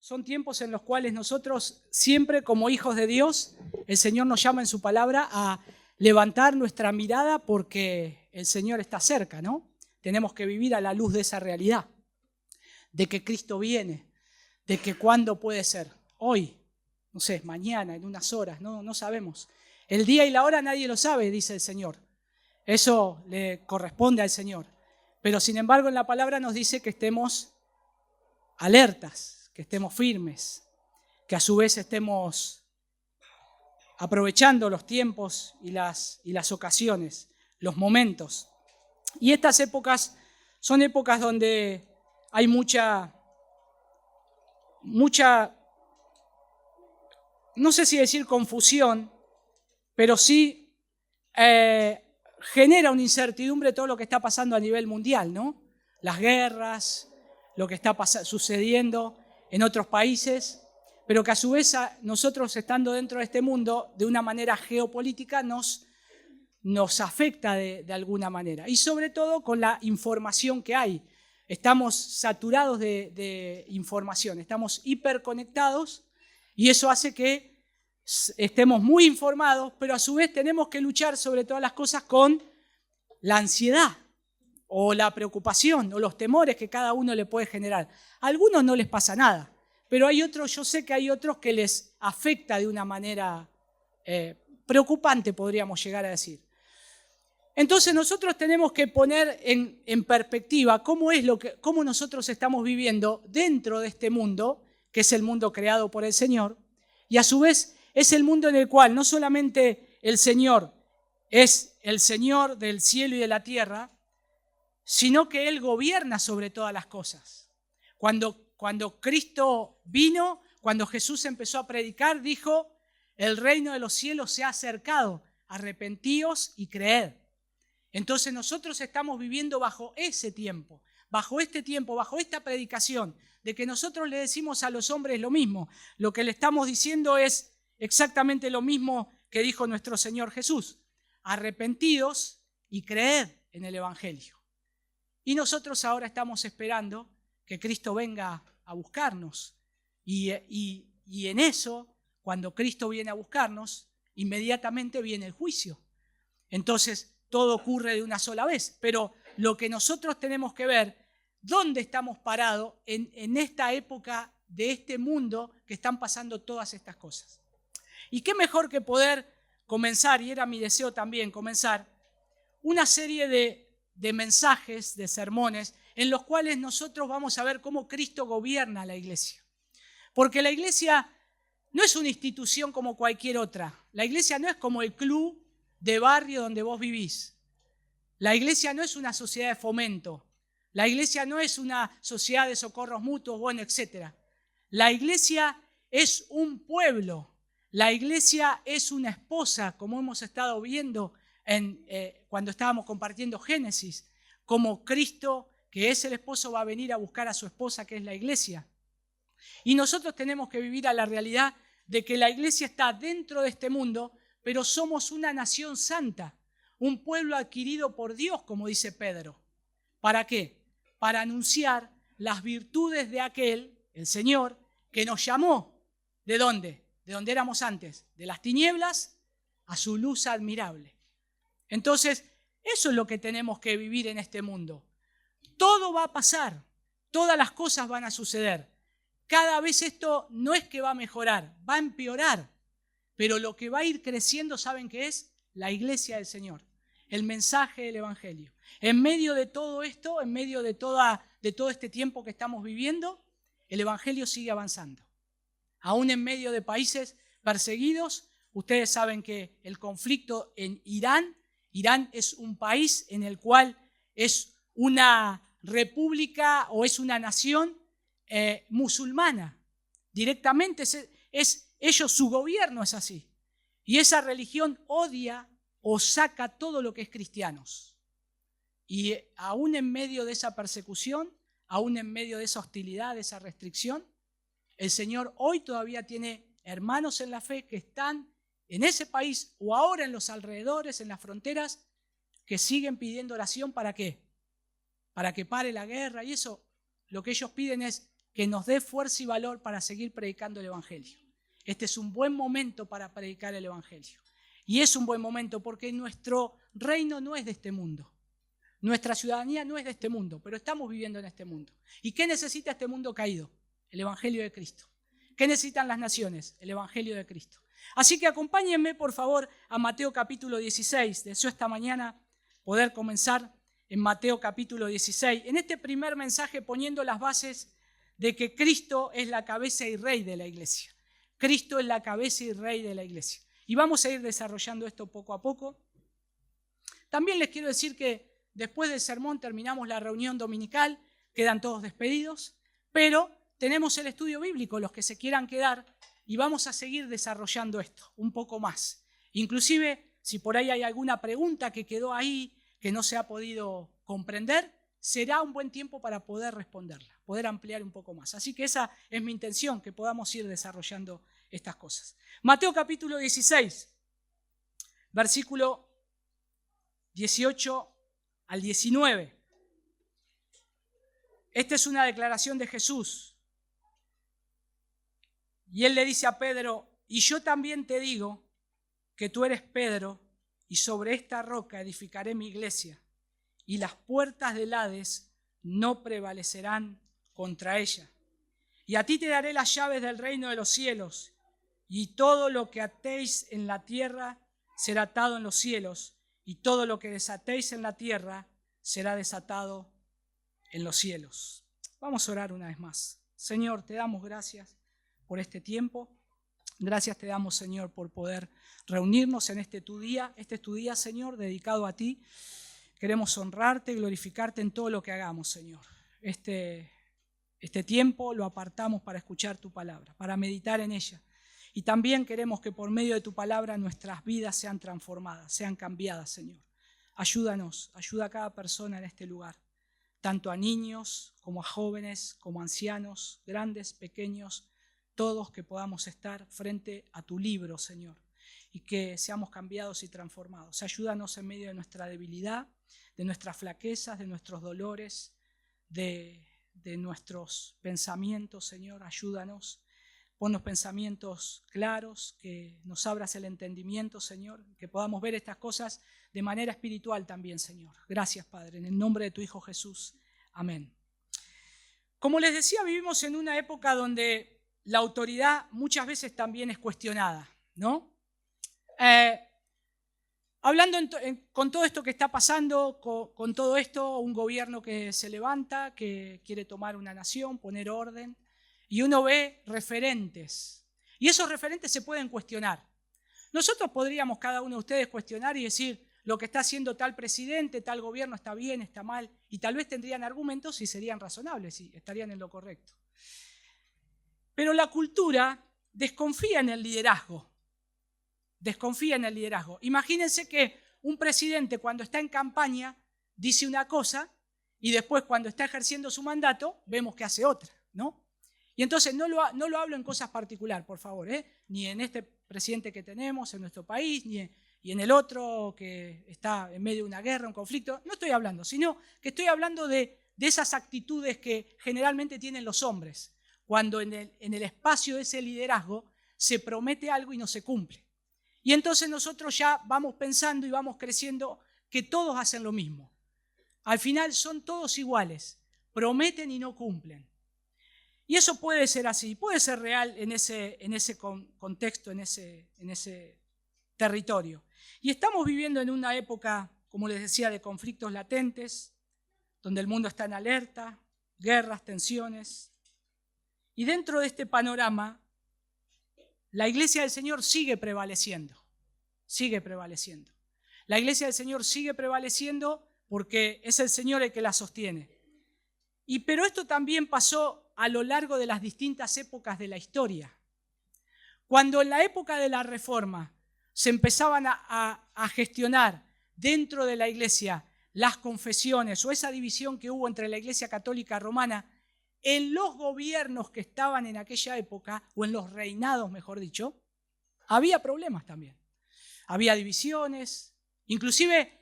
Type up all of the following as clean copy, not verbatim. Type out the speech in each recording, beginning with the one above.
Son tiempos en los cuales nosotros siempre como hijos de Dios, el Señor nos llama en su palabra a levantar nuestra mirada porque el Señor está cerca, ¿no? Tenemos que vivir a la luz de esa realidad, de que Cristo viene, de que cuándo puede ser, hoy, no sé, mañana, en unas horas, no sabemos. El día y la hora nadie lo sabe, dice el Señor. Eso le corresponde al Señor. Pero sin embargo en la palabra nos dice que estemos alertas, que estemos firmes, que a su vez estemos aprovechando los tiempos y las ocasiones, los momentos. Y estas épocas son épocas donde hay mucha, no sé si decir confusión, pero sí genera una incertidumbre todo lo que está pasando a nivel mundial, ¿no? Las guerras, lo que está sucediendo en otros países, pero que a su vez nosotros estando dentro de este mundo, de una manera geopolítica, nos afecta de alguna manera. Y sobre todo con la información que hay. Estamos saturados de información, estamos hiperconectados y eso hace que estemos muy informados, pero a su vez tenemos que luchar sobre todas las cosas con la ansiedad o la preocupación o los temores que cada uno le puede generar. A algunos no les pasa nada, pero hay otros, yo sé que hay otros que les afecta de una manera preocupante, podríamos llegar a decir. Entonces nosotros tenemos que poner en perspectiva cómo nosotros estamos viviendo dentro de este mundo, que es el mundo creado por el Señor, y a su vez es el mundo en el cual no solamente el Señor es el Señor del cielo y de la tierra, sino que Él gobierna sobre todas las cosas. Cuando Cristo vino, cuando Jesús empezó a predicar, dijo, el reino de los cielos se ha acercado, arrepentíos y creed. Entonces nosotros estamos viviendo bajo ese tiempo, bajo esta predicación, de que nosotros le decimos a los hombres lo mismo. Lo que le estamos diciendo es exactamente lo mismo que dijo nuestro Señor Jesús. Arrepentidos y creed en el Evangelio. Y nosotros ahora estamos esperando que Cristo venga a buscarnos. Y en eso, cuando Cristo viene a buscarnos, inmediatamente viene el juicio. Entonces, todo ocurre de una sola vez. Pero lo que nosotros tenemos que ver, dónde estamos parados en esta época de este mundo que están pasando todas estas cosas. Y qué mejor que poder comenzar, y era mi deseo también comenzar, una serie de mensajes, de sermones, en los cuales nosotros vamos a ver cómo Cristo gobierna la iglesia. Porque la iglesia no es una institución como cualquier otra. La iglesia no es como el club de barrio donde vos vivís. La iglesia no es una sociedad de fomento. La iglesia no es una sociedad de socorros mutuos, bueno, etc. La iglesia es un pueblo. La iglesia es una esposa, como hemos estado viendo cuando estábamos compartiendo Génesis, como Cristo, que es el esposo, va a venir a buscar a su esposa, que es la iglesia. Y nosotros tenemos que vivir a la realidad de que la iglesia está dentro de este mundo, pero somos una nación santa, un pueblo adquirido por Dios, como dice Pedro. ¿Para qué? Para anunciar las virtudes de aquel, el Señor, que nos llamó. ¿De dónde? De donde éramos antes, de las tinieblas a su luz admirable. Entonces, eso es lo que tenemos que vivir en este mundo. Todo va a pasar, todas las cosas van a suceder. Cada vez esto no es que va a mejorar, va a empeorar. Pero lo que va a ir creciendo, ¿saben qué es? La iglesia del Señor, el mensaje del Evangelio. En medio de todo esto, en medio de todo este tiempo que estamos viviendo, el Evangelio sigue avanzando. Aún en medio de países perseguidos, ustedes saben que el conflicto en Irán es un país en el cual es una república o es una nación musulmana. Directamente ellos, su gobierno es así. Y esa religión odia o saca todo lo que es cristianos. Y aún en medio de esa persecución, aún en medio de esa hostilidad, de esa restricción, el Señor hoy todavía tiene hermanos en la fe que están en ese país o ahora en los alrededores, en las fronteras, que siguen pidiendo oración. ¿Para qué? Para que pare la guerra y eso. Lo que ellos piden es que nos dé fuerza y valor para seguir predicando el Evangelio. Este es un buen momento para predicar el Evangelio. Y es un buen momento porque nuestro reino no es de este mundo. Nuestra ciudadanía no es de este mundo, pero estamos viviendo en este mundo. ¿Y qué necesita este mundo caído? El Evangelio de Cristo. ¿Qué necesitan las naciones? El Evangelio de Cristo. Así que acompáñenme, por favor, a Mateo capítulo 16. Deseo esta mañana poder comenzar en Mateo capítulo 16. En este primer mensaje poniendo las bases de que Cristo es la cabeza y rey de la iglesia. Cristo es la cabeza y rey de la iglesia. Y vamos a ir desarrollando esto poco a poco. También les quiero decir que después del sermón terminamos la reunión dominical, quedan todos despedidos, pero tenemos el estudio bíblico, los que se quieran quedar, y vamos a seguir desarrollando esto un poco más. Inclusive, si por ahí hay alguna pregunta que quedó ahí, que no se ha podido comprender, será un buen tiempo para poder responderla, poder ampliar un poco más. Así que esa es mi intención, que podamos ir desarrollando estas cosas. Mateo capítulo 16, versículo 18 al 19. Esta es una declaración de Jesús. Y él le dice a Pedro, y yo también te digo que tú eres Pedro, y sobre esta roca edificaré mi iglesia, y las puertas del Hades no prevalecerán contra ella. Y a ti te daré las llaves del reino de los cielos, y todo lo que atéis en la tierra será atado en los cielos, y todo lo que desatéis en la tierra será desatado en los cielos. Vamos a orar una vez más. Señor, te damos gracias por este tiempo. Gracias te damos, Señor, por poder reunirnos en este tu día. Este es tu día, Señor, dedicado a ti. Queremos honrarte y glorificarte en todo lo que hagamos, Señor. Este tiempo lo apartamos para escuchar tu palabra, para meditar en ella. Y también queremos que por medio de tu palabra nuestras vidas sean transformadas, sean cambiadas, Señor. Ayúdanos, ayuda a cada persona en este lugar, tanto a niños como a jóvenes, como a ancianos, grandes, pequeños, todos que podamos estar frente a tu libro, Señor, y que seamos cambiados y transformados. Ayúdanos en medio de nuestra debilidad, de nuestras flaquezas, de nuestros dolores, de nuestros pensamientos, Señor. Ayúdanos, ponnos pensamientos claros, que nos abras el entendimiento, Señor, que podamos ver estas cosas de manera espiritual también, Señor. Gracias, Padre, en el nombre de tu Hijo Jesús. Amén. Como les decía, vivimos en una época donde la autoridad muchas veces también es cuestionada, ¿no? Hablando con todo esto que está pasando, con todo esto, un gobierno que se levanta, que quiere tomar una nación, poner orden, y uno ve referentes, y esos referentes se pueden cuestionar. Nosotros podríamos, cada uno de ustedes, cuestionar y decir, lo que está haciendo tal presidente, tal gobierno está bien, está mal, y tal vez tendrían argumentos y serían razonables y estarían en lo correcto. Pero la cultura desconfía en el liderazgo. Desconfía en el liderazgo. Imagínense que un presidente cuando está en campaña dice una cosa y después cuando está ejerciendo su mandato vemos que hace otra, ¿no? Y entonces no lo hablo en cosas particulares, por favor, ni en este presidente que tenemos en nuestro país, ni en el otro que está en medio de una guerra, un conflicto. No estoy hablando, sino que estoy hablando de esas actitudes que generalmente tienen los hombres, cuando en el espacio de ese liderazgo se promete algo y no se cumple. Y entonces nosotros ya vamos pensando y vamos creciendo que todos hacen lo mismo. Al final son todos iguales, prometen y no cumplen. Y eso puede ser así, puede ser real en ese contexto, en ese territorio. Y estamos viviendo en una época, como les decía, de conflictos latentes, donde el mundo está en alerta, guerras, tensiones. Y dentro de este panorama, la iglesia del Señor sigue prevaleciendo. Sigue prevaleciendo. La iglesia del Señor sigue prevaleciendo porque es el Señor el que la sostiene. Pero esto también pasó a lo largo de las distintas épocas de la historia. Cuando en la época de la Reforma se empezaban a gestionar dentro de la iglesia las confesiones o esa división que hubo entre la iglesia católica romana, en los gobiernos que estaban en aquella época, o en los reinados, mejor dicho, había problemas también. Había divisiones, inclusive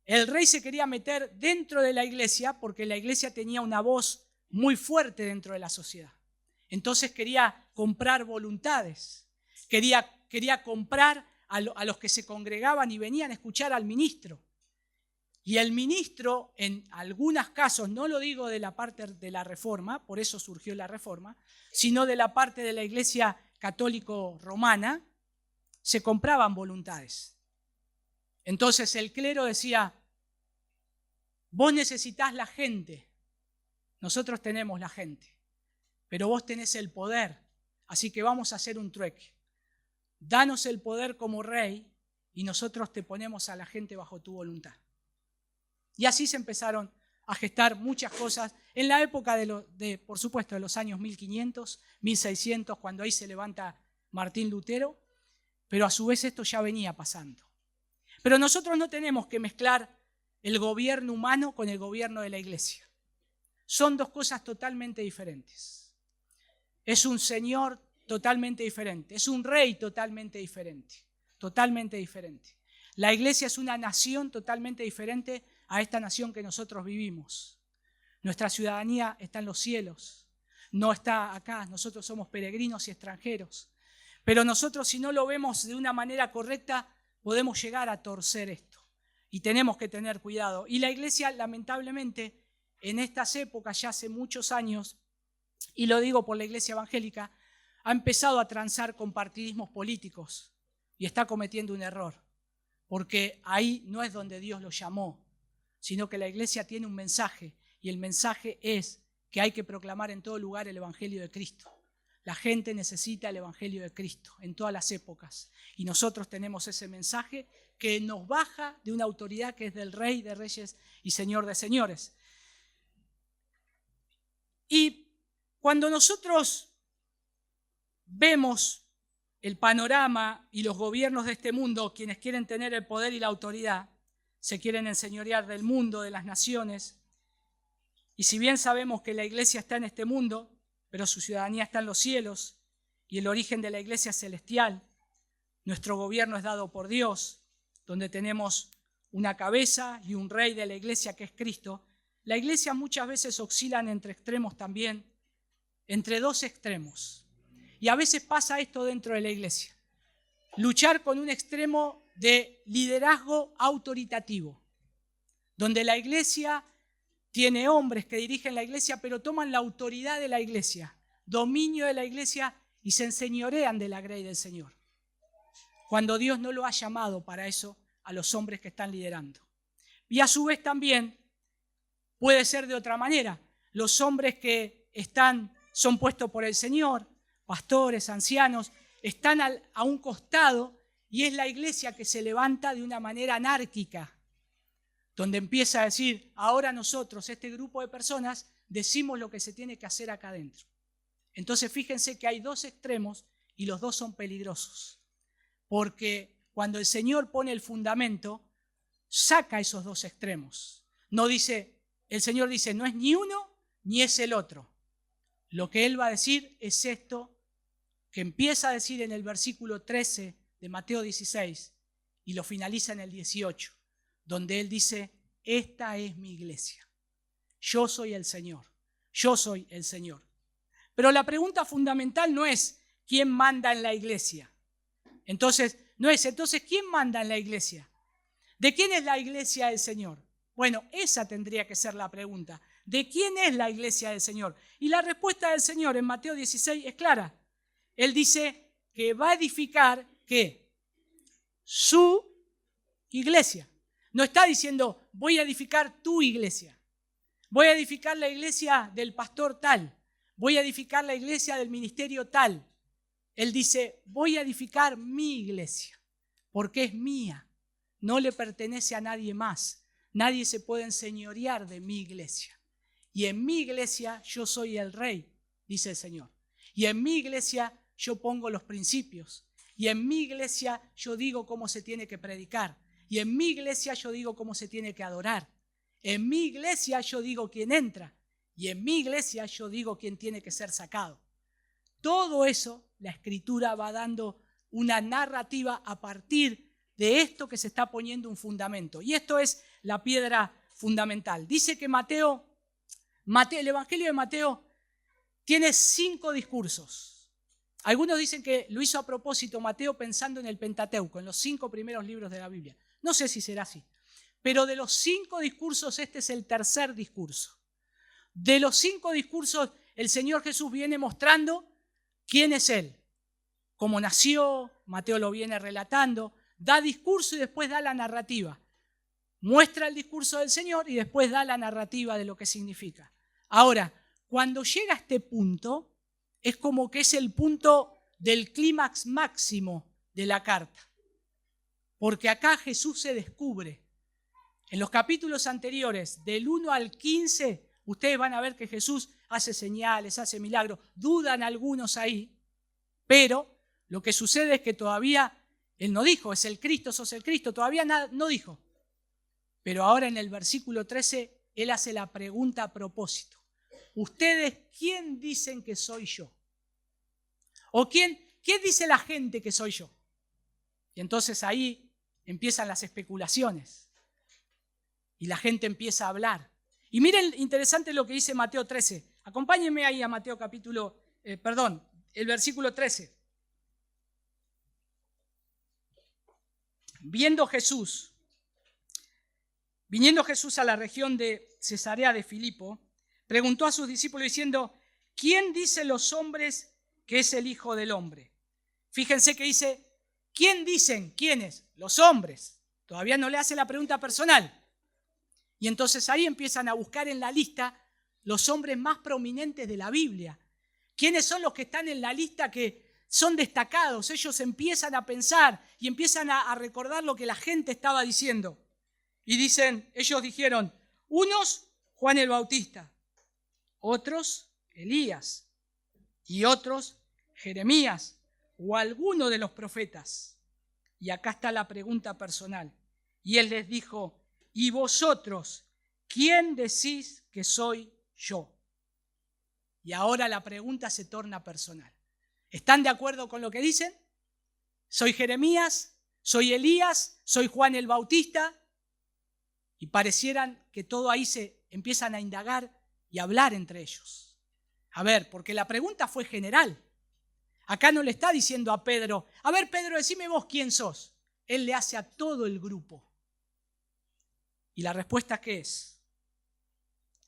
el rey se quería meter dentro de la iglesia porque la iglesia tenía una voz muy fuerte dentro de la sociedad. Entonces quería comprar voluntades, quería comprar a los que se congregaban y venían a escuchar al ministro. Y el ministro, en algunos casos, no lo digo de la parte de la Reforma, por eso surgió la Reforma, sino de la parte de la Iglesia católico romana, se compraban voluntades. Entonces el clero decía, vos necesitás la gente, nosotros tenemos la gente, pero vos tenés el poder, así que vamos a hacer un trueque. Danos el poder como rey y nosotros te ponemos a la gente bajo tu voluntad. Y así se empezaron a gestar muchas cosas en la época por supuesto, de los años 1500, 1600, cuando ahí se levanta Martín Lutero, pero a su vez esto ya venía pasando. Pero nosotros no tenemos que mezclar el gobierno humano con el gobierno de la iglesia. Son dos cosas totalmente diferentes. Es un señor totalmente diferente, es un rey totalmente diferente, totalmente diferente. La iglesia es una nación totalmente diferente a esta nación que nosotros vivimos. Nuestra ciudadanía está en los cielos, no está acá, nosotros somos peregrinos y extranjeros. Pero nosotros, si no lo vemos de una manera correcta, podemos llegar a torcer esto. Y tenemos que tener cuidado. Y la iglesia, lamentablemente, en estas épocas, ya hace muchos años, y lo digo por la iglesia evangélica, ha empezado a transar con partidismos políticos y está cometiendo un error. Porque ahí no es donde Dios lo llamó, sino que la iglesia tiene un mensaje, y el mensaje es que hay que proclamar en todo lugar el Evangelio de Cristo. La gente necesita el Evangelio de Cristo en todas las épocas, y nosotros tenemos ese mensaje que nos baja de una autoridad que es del Rey de Reyes y Señor de Señores. Y cuando nosotros vemos el panorama y los gobiernos de este mundo, quienes quieren tener el poder y la autoridad, se quieren enseñorear del mundo, de las naciones. Y si bien sabemos que la iglesia está en este mundo, pero su ciudadanía está en los cielos y el origen de la iglesia es celestial, nuestro gobierno es dado por Dios, donde tenemos una cabeza y un rey de la iglesia que es Cristo. La iglesia muchas veces oscilan entre extremos también, entre dos extremos. Y a veces pasa esto dentro de la iglesia. Luchar con un extremo de liderazgo autoritativo, donde la iglesia tiene hombres que dirigen la iglesia, pero toman la autoridad de la iglesia, dominio de la iglesia y se enseñorean de la grey del Señor. Cuando Dios no lo ha llamado para eso a los hombres que están liderando. Y a su vez también puede ser de otra manera. Los hombres que son puestos por el Señor, pastores, ancianos, están a un costado y es la iglesia que se levanta de una manera anárquica, donde empieza a decir, ahora nosotros, este grupo de personas, decimos lo que se tiene que hacer acá adentro. Entonces fíjense que hay dos extremos y los dos son peligrosos, porque cuando el Señor pone el fundamento, saca esos dos extremos. El Señor dice, no es ni uno ni es el otro. Lo que Él va a decir es esto que empieza a decir en el versículo 13 de Mateo 16 y lo finaliza en el 18, donde Él dice, esta es mi iglesia. Yo soy el Señor. Yo soy el Señor. Pero la pregunta fundamental no es quién manda en la iglesia. Entonces, ¿quién manda en la iglesia? ¿De quién es la iglesia del Señor? Bueno, esa tendría que ser la pregunta. ¿De quién es la iglesia del Señor? Y la respuesta del Señor en Mateo 16 es clara. Él dice que va a edificar, ¿qué? Su iglesia. No está diciendo, voy a edificar tu iglesia. Voy a edificar la iglesia del pastor tal. Voy a edificar la iglesia del ministerio tal. Él dice, voy a edificar mi iglesia, porque es mía. No le pertenece a nadie más. Nadie se puede enseñorear de mi iglesia. Y en mi iglesia yo soy el rey, dice el Señor. Y en mi iglesia yo pongo los principios. Y en mi iglesia yo digo cómo se tiene que predicar. Y en mi iglesia yo digo cómo se tiene que adorar. En mi iglesia yo digo quién entra. Y en mi iglesia yo digo quién tiene que ser sacado. Todo eso, la Escritura va dando una narrativa a partir de esto que se está poniendo un fundamento. Y esto es la piedra fundamental. Dice que Mateo el Evangelio de Mateo tiene 5 discursos. Algunos dicen que lo hizo a propósito Mateo pensando en el Pentateuco, en los 5 primeros libros de la Biblia. No sé si será así. Pero de los 5 discursos, este es el tercer discurso. De los 5 discursos, el Señor Jesús viene mostrando quién es Él, cómo nació, Mateo lo viene relatando, da discurso y después da la narrativa. Muestra el discurso del Señor y después da la narrativa de lo que significa. Ahora, cuando llega a este punto, es como que es el punto del clímax máximo de la carta. Porque acá Jesús se descubre. En los capítulos anteriores, del 1 al 15, ustedes van a ver que Jesús hace señales, hace milagros. Dudan algunos ahí, pero lo que sucede es que todavía Él no dijo, es el Cristo, sos el Cristo, todavía no dijo. Pero ahora en el versículo 13, Él hace la pregunta a propósito. ¿Ustedes quién dicen que soy yo? ¿O quién dice la gente que soy yo? Y entonces ahí empiezan las especulaciones. Y la gente empieza a hablar. Y miren, interesante lo que dice Mateo 13. Acompáñenme ahí a Mateo el versículo 13. Viniendo Jesús a la región de Cesarea de Filipo, preguntó a sus discípulos diciendo, ¿quién dicen los hombres que es el Hijo del Hombre? Fíjense que dice, ¿quién dicen? ¿Quiénes? Los hombres. Todavía no le hace la pregunta personal. Y entonces ahí empiezan a buscar en la lista los hombres más prominentes de la Biblia. ¿Quiénes son los que están en la lista que son destacados? Ellos empiezan a pensar y empiezan a recordar lo que la gente estaba diciendo. Y ellos dijeron, unos Juan el Bautista, otros Elías y otros Jeremías o alguno de los profetas. Y acá está la pregunta personal. Y Él les dijo, ¿y vosotros quién decís que soy yo? Y ahora la pregunta se torna personal. ¿Están de acuerdo con lo que dicen? ¿Soy Jeremías? ¿Soy Elías? ¿Soy Juan el Bautista? Y parecieran que todo ahí se empiezan a indagar y a hablar entre ellos. A ver, porque la pregunta fue general. Acá no le está diciendo a Pedro, a ver Pedro, decime vos quién sos. Él le hace a todo el grupo. ¿Y la respuesta qué es?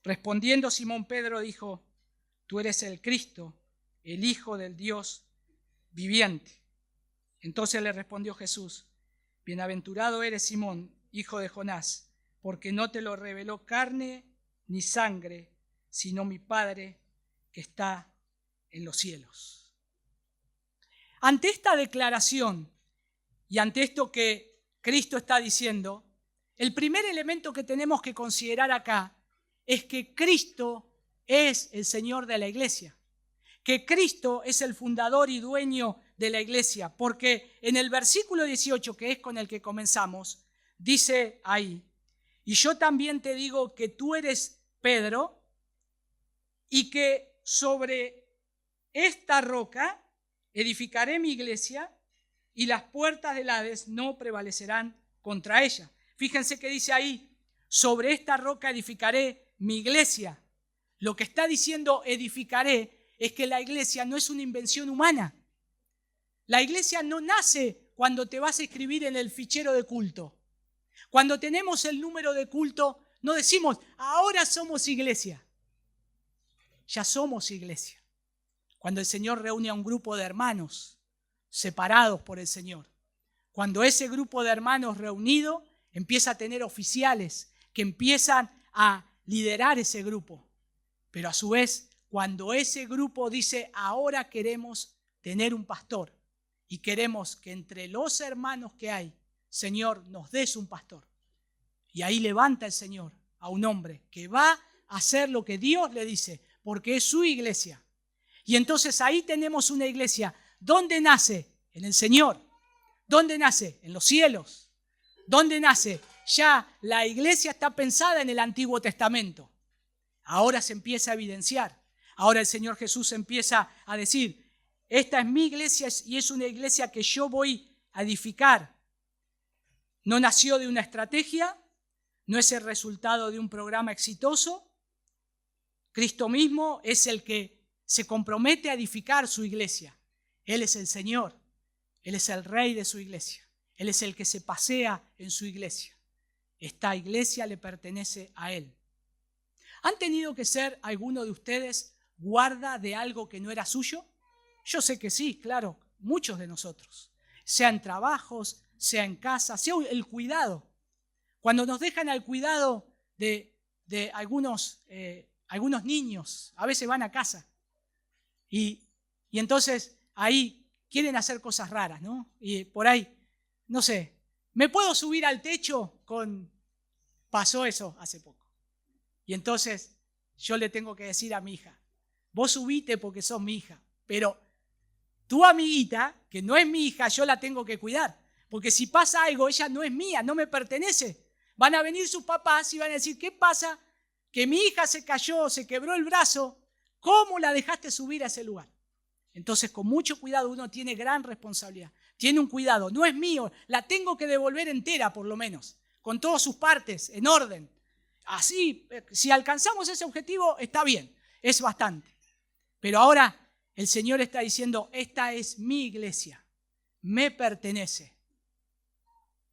Respondiendo Simón Pedro dijo, tú eres el Cristo, el Hijo del Dios viviente. Entonces le respondió Jesús, bienaventurado eres Simón, hijo de Jonás, porque no te lo reveló carne ni sangre, sino mi Padre que está en los cielos. Ante esta declaración y ante esto que Cristo está diciendo, el primer elemento que tenemos que considerar acá es que Cristo es el Señor de la iglesia, que Cristo es el fundador y dueño de la iglesia, porque en el versículo 18, que es con el que comenzamos, dice ahí, y yo también te digo que tú eres Pedro y que sobre esta roca edificaré mi iglesia y las puertas del Hades no prevalecerán contra ella. Fíjense que dice ahí, sobre esta roca edificaré mi iglesia. Lo que está diciendo edificaré es que la iglesia no es una invención humana. La iglesia no nace cuando te vas a inscribir en el fichero de culto. Cuando tenemos el número de culto, no decimos, ahora somos iglesia. Ya somos iglesia. Cuando el Señor reúne a un grupo de hermanos separados por el Señor. Cuando ese grupo de hermanos reunido empieza a tener oficiales que empiezan a liderar ese grupo. Pero a su vez, cuando ese grupo dice, ahora queremos tener un pastor y queremos que entre los hermanos que hay, Señor, nos des un pastor. Y ahí levanta el Señor a un hombre que va a hacer lo que Dios le dice, porque es su iglesia. Y entonces ahí tenemos una iglesia. ¿Dónde nace? En el Señor. ¿Dónde nace? En los cielos. ¿Dónde nace? Ya la iglesia está pensada en el Antiguo Testamento. Ahora se empieza a evidenciar. Ahora el Señor Jesús empieza a decir, esta es mi iglesia y es una iglesia que yo voy a edificar. No nació de una estrategia, no es el resultado de un programa exitoso. Cristo mismo es el que se compromete a edificar su iglesia. Él es el Señor. Él es el Rey de su iglesia. Él es el que se pasea en su iglesia. Esta iglesia le pertenece a Él. ¿Han tenido que ser alguno de ustedes guarda de algo que no era suyo? Yo sé que sí, claro, muchos de nosotros. Sea en trabajos, sea en casa, sea el cuidado. Cuando nos dejan al cuidado de algunos niños, a veces van a casa y entonces ahí quieren hacer cosas raras, ¿no? Y por ahí, no sé, ¿me puedo subir al techo con...? Pasó eso hace poco. Y entonces yo le tengo que decir a mi hija, vos subite porque sos mi hija, pero tu amiguita, que no es mi hija, yo la tengo que cuidar. Porque si pasa algo, ella no es mía, no me pertenece. Van a venir sus papás y van a decir, ¿qué pasa? Que mi hija se cayó, se quebró el brazo, ¿cómo la dejaste subir a ese lugar? Entonces, con mucho cuidado, uno tiene gran responsabilidad. Tiene un cuidado, no es mío, la tengo que devolver entera por lo menos, con todas sus partes, en orden. Así, si alcanzamos ese objetivo, está bien, es bastante. Pero ahora el Señor está diciendo, esta es mi iglesia, me pertenece.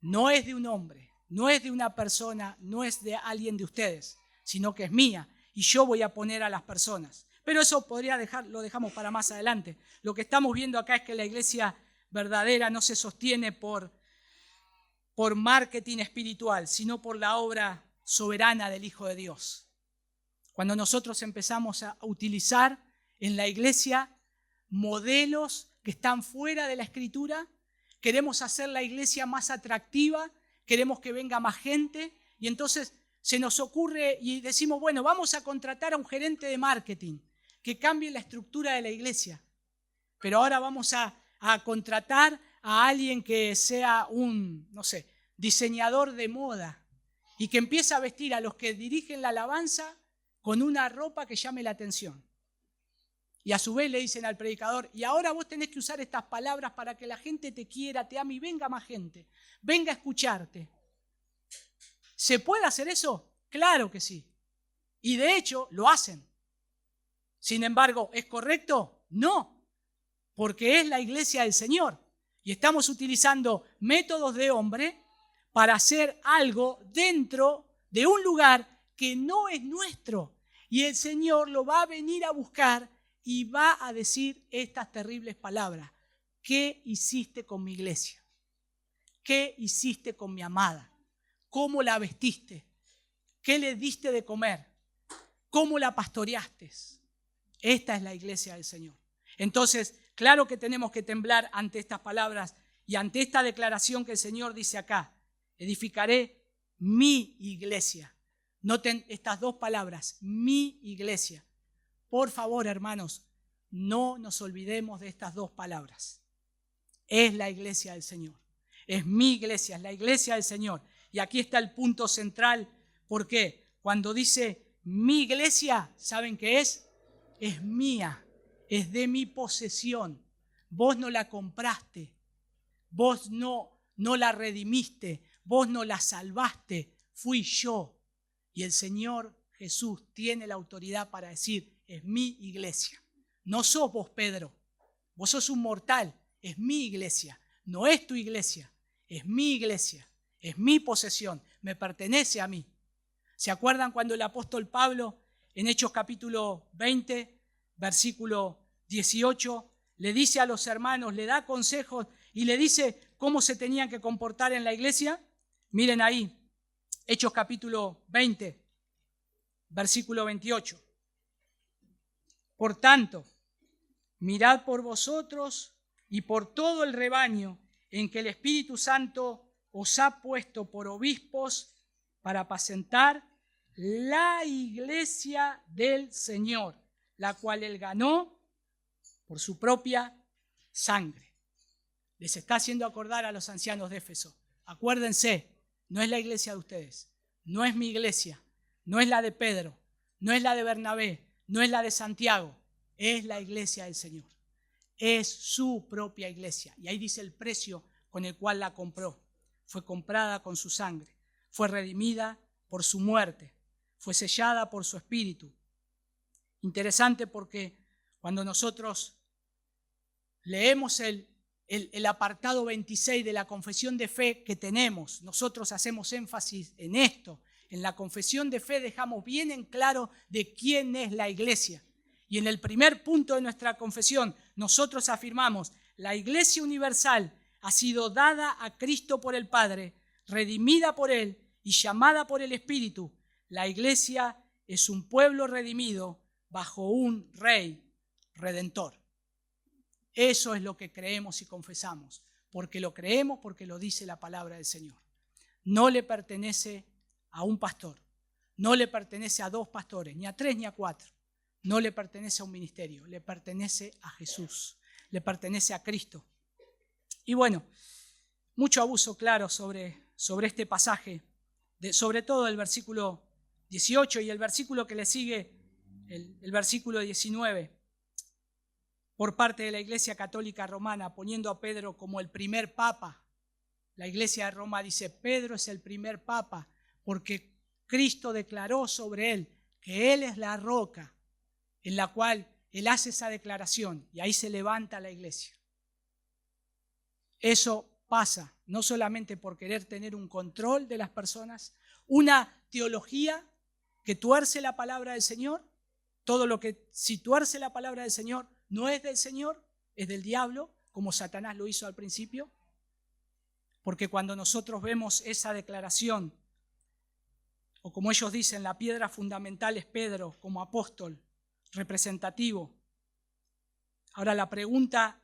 No es de un hombre, no es de una persona, no es de alguien de ustedes, sino que es mía y yo voy a poner a las personas. Pero eso lo dejamos para más adelante. Lo que estamos viendo acá es que la iglesia verdadera no se sostiene por marketing espiritual, sino por la obra soberana del Hijo de Dios. Cuando nosotros empezamos a utilizar en la iglesia modelos que están fuera de la Escritura, queremos hacer la iglesia más atractiva, queremos que venga más gente y entonces se nos ocurre y decimos, bueno, vamos a contratar a un gerente de marketing que cambie la estructura de la iglesia. Pero ahora vamos a contratar a alguien que sea un, no sé, diseñador de moda y que empiece a vestir a los que dirigen la alabanza con una ropa que llame la atención. Y a su vez le dicen al predicador, y ahora vos tenés que usar estas palabras para que la gente te quiera, te ame y venga más gente, venga a escucharte. ¿Se puede hacer eso? Claro que sí. Y de hecho lo hacen. Sin embargo, ¿es correcto? No, porque es la iglesia del Señor. Y estamos utilizando métodos de hombre para hacer algo dentro de un lugar que no es nuestro. Y el Señor lo va a venir a buscar y va a decir estas terribles palabras. ¿Qué hiciste con mi iglesia? ¿Qué hiciste con mi amada? ¿Cómo la vestiste? ¿Qué le diste de comer? ¿Cómo la pastoreaste? Esta es la iglesia del Señor. Entonces, claro que tenemos que temblar ante estas palabras y ante esta declaración que el Señor dice acá. Edificaré mi iglesia. Noten estas dos palabras, mi iglesia. Por favor, hermanos, no nos olvidemos de estas dos palabras. Es la iglesia del Señor. Es mi iglesia, es la iglesia del Señor. Y aquí está el punto central. ¿Por qué? Cuando dice mi iglesia, ¿saben qué es? Es mía, es de mi posesión. Vos no la compraste, vos no la redimiste, vos no la salvaste, fui yo. Y el Señor Jesús tiene la autoridad para decir, es mi iglesia. No sos vos, Pedro, vos sos un mortal, es mi iglesia. No es tu iglesia, es mi iglesia, es mi posesión, me pertenece a mí. ¿Se acuerdan cuando el apóstol Pablo en Hechos capítulo 20, versículo 18, le dice a los hermanos, le da consejos y le dice cómo se tenían que comportar en la iglesia? Miren ahí, Hechos capítulo 20, versículo 28. Por tanto, mirad por vosotros y por todo el rebaño en que el Espíritu Santo os ha puesto por obispos para apacentar la iglesia del Señor, la cual Él ganó por su propia sangre. Les está haciendo acordar a los ancianos de Éfeso. Acuérdense, no es la iglesia de ustedes, no es mi iglesia, no es la de Pedro, no es la de Bernabé, no es la de Santiago, es la iglesia del Señor. Es su propia iglesia. Y ahí dice el precio con el cual la compró. Fue comprada con su sangre, fue redimida por su muerte, fue sellada por su espíritu. Interesante porque cuando nosotros leemos el apartado 26 de la confesión de fe que tenemos, nosotros hacemos énfasis en esto. En la confesión de fe dejamos bien en claro de quién es la iglesia. Y en el primer punto de nuestra confesión nosotros afirmamos: la iglesia universal ha sido dada a Cristo por el Padre, redimida por Él y llamada por el Espíritu. La iglesia es un pueblo redimido bajo un Rey redentor. Eso es lo que creemos y confesamos, porque lo creemos, porque lo dice la palabra del Señor. No le pertenece a un pastor, no le pertenece a 2 pastores, ni a 3 ni a 4. No le pertenece a un ministerio, le pertenece a Jesús, le pertenece a Cristo. Y bueno, mucho abuso, claro, sobre este pasaje, sobre todo el versículo 18 y el versículo que le sigue, el versículo 19. Por parte de la Iglesia Católica Romana, poniendo a Pedro como el primer papa. La Iglesia de Roma dice: Pedro es el primer papa porque Cristo declaró sobre él que él es la roca en la cual él hace esa declaración, y ahí se levanta la iglesia. Eso pasa no solamente por querer tener un control de las personas, una teología que tuerce la palabra del Señor. Todo lo que, si tuerce la palabra del Señor, no es del Señor, es del diablo, como Satanás lo hizo al principio. Porque cuando nosotros vemos esa declaración, o como ellos dicen, la piedra fundamental es Pedro como apóstol representativo. Ahora la pregunta,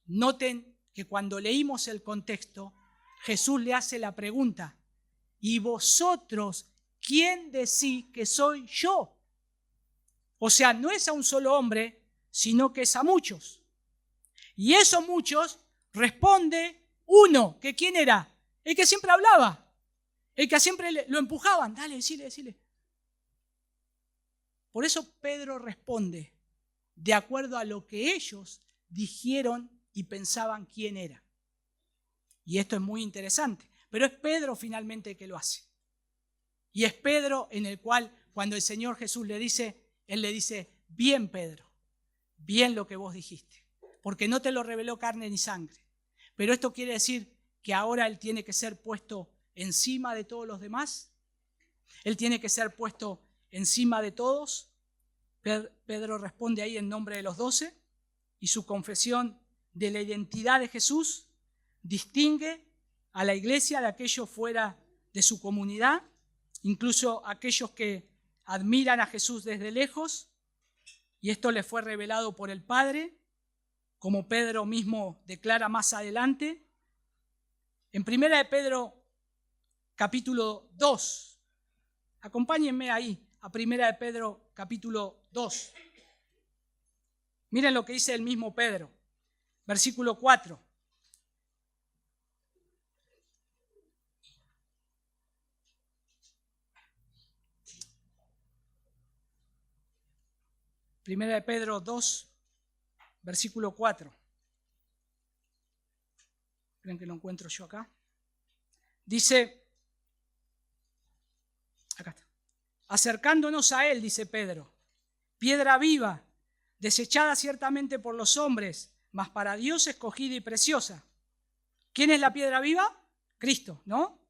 noten que cuando leímos el contexto, Jesús le hace la pregunta: ¿y vosotros quién decís que soy yo? O sea, no es a un solo hombre, sino que es a muchos. Y esos muchos responde uno, que ¿quién era? El que siempre hablaba, el que siempre lo empujaban. Dale, decile. Por eso Pedro responde de acuerdo a lo que ellos dijeron y pensaban quién era. Y esto es muy interesante, pero es Pedro finalmente que lo hace. Y es Pedro en el cual, cuando el Señor Jesús le dice, Él le dice: bien, Pedro, bien lo que vos dijiste, porque no te lo reveló carne ni sangre. Pero esto quiere decir que ahora Él tiene que ser puesto encima de todos los demás. Él tiene que ser puesto encima de todos. Pedro responde ahí en nombre de los 12, y su confesión de la identidad de Jesús distingue a la iglesia de aquellos fuera de su comunidad, incluso aquellos que admiran a Jesús desde lejos, y esto le fue revelado por el Padre, como Pedro mismo declara más adelante. En 1 de Pedro capítulo 2, acompáñenme ahí a 1 de Pedro capítulo 2. Miren lo que dice el mismo Pedro, versículo 4. Primera de Pedro 2, versículo 4. Esperen que lo encuentro yo acá. Dice, acá está: acercándonos a Él, dice Pedro, piedra viva, desechada ciertamente por los hombres, mas para Dios escogida y preciosa. ¿Quién es la piedra viva? Cristo, ¿no?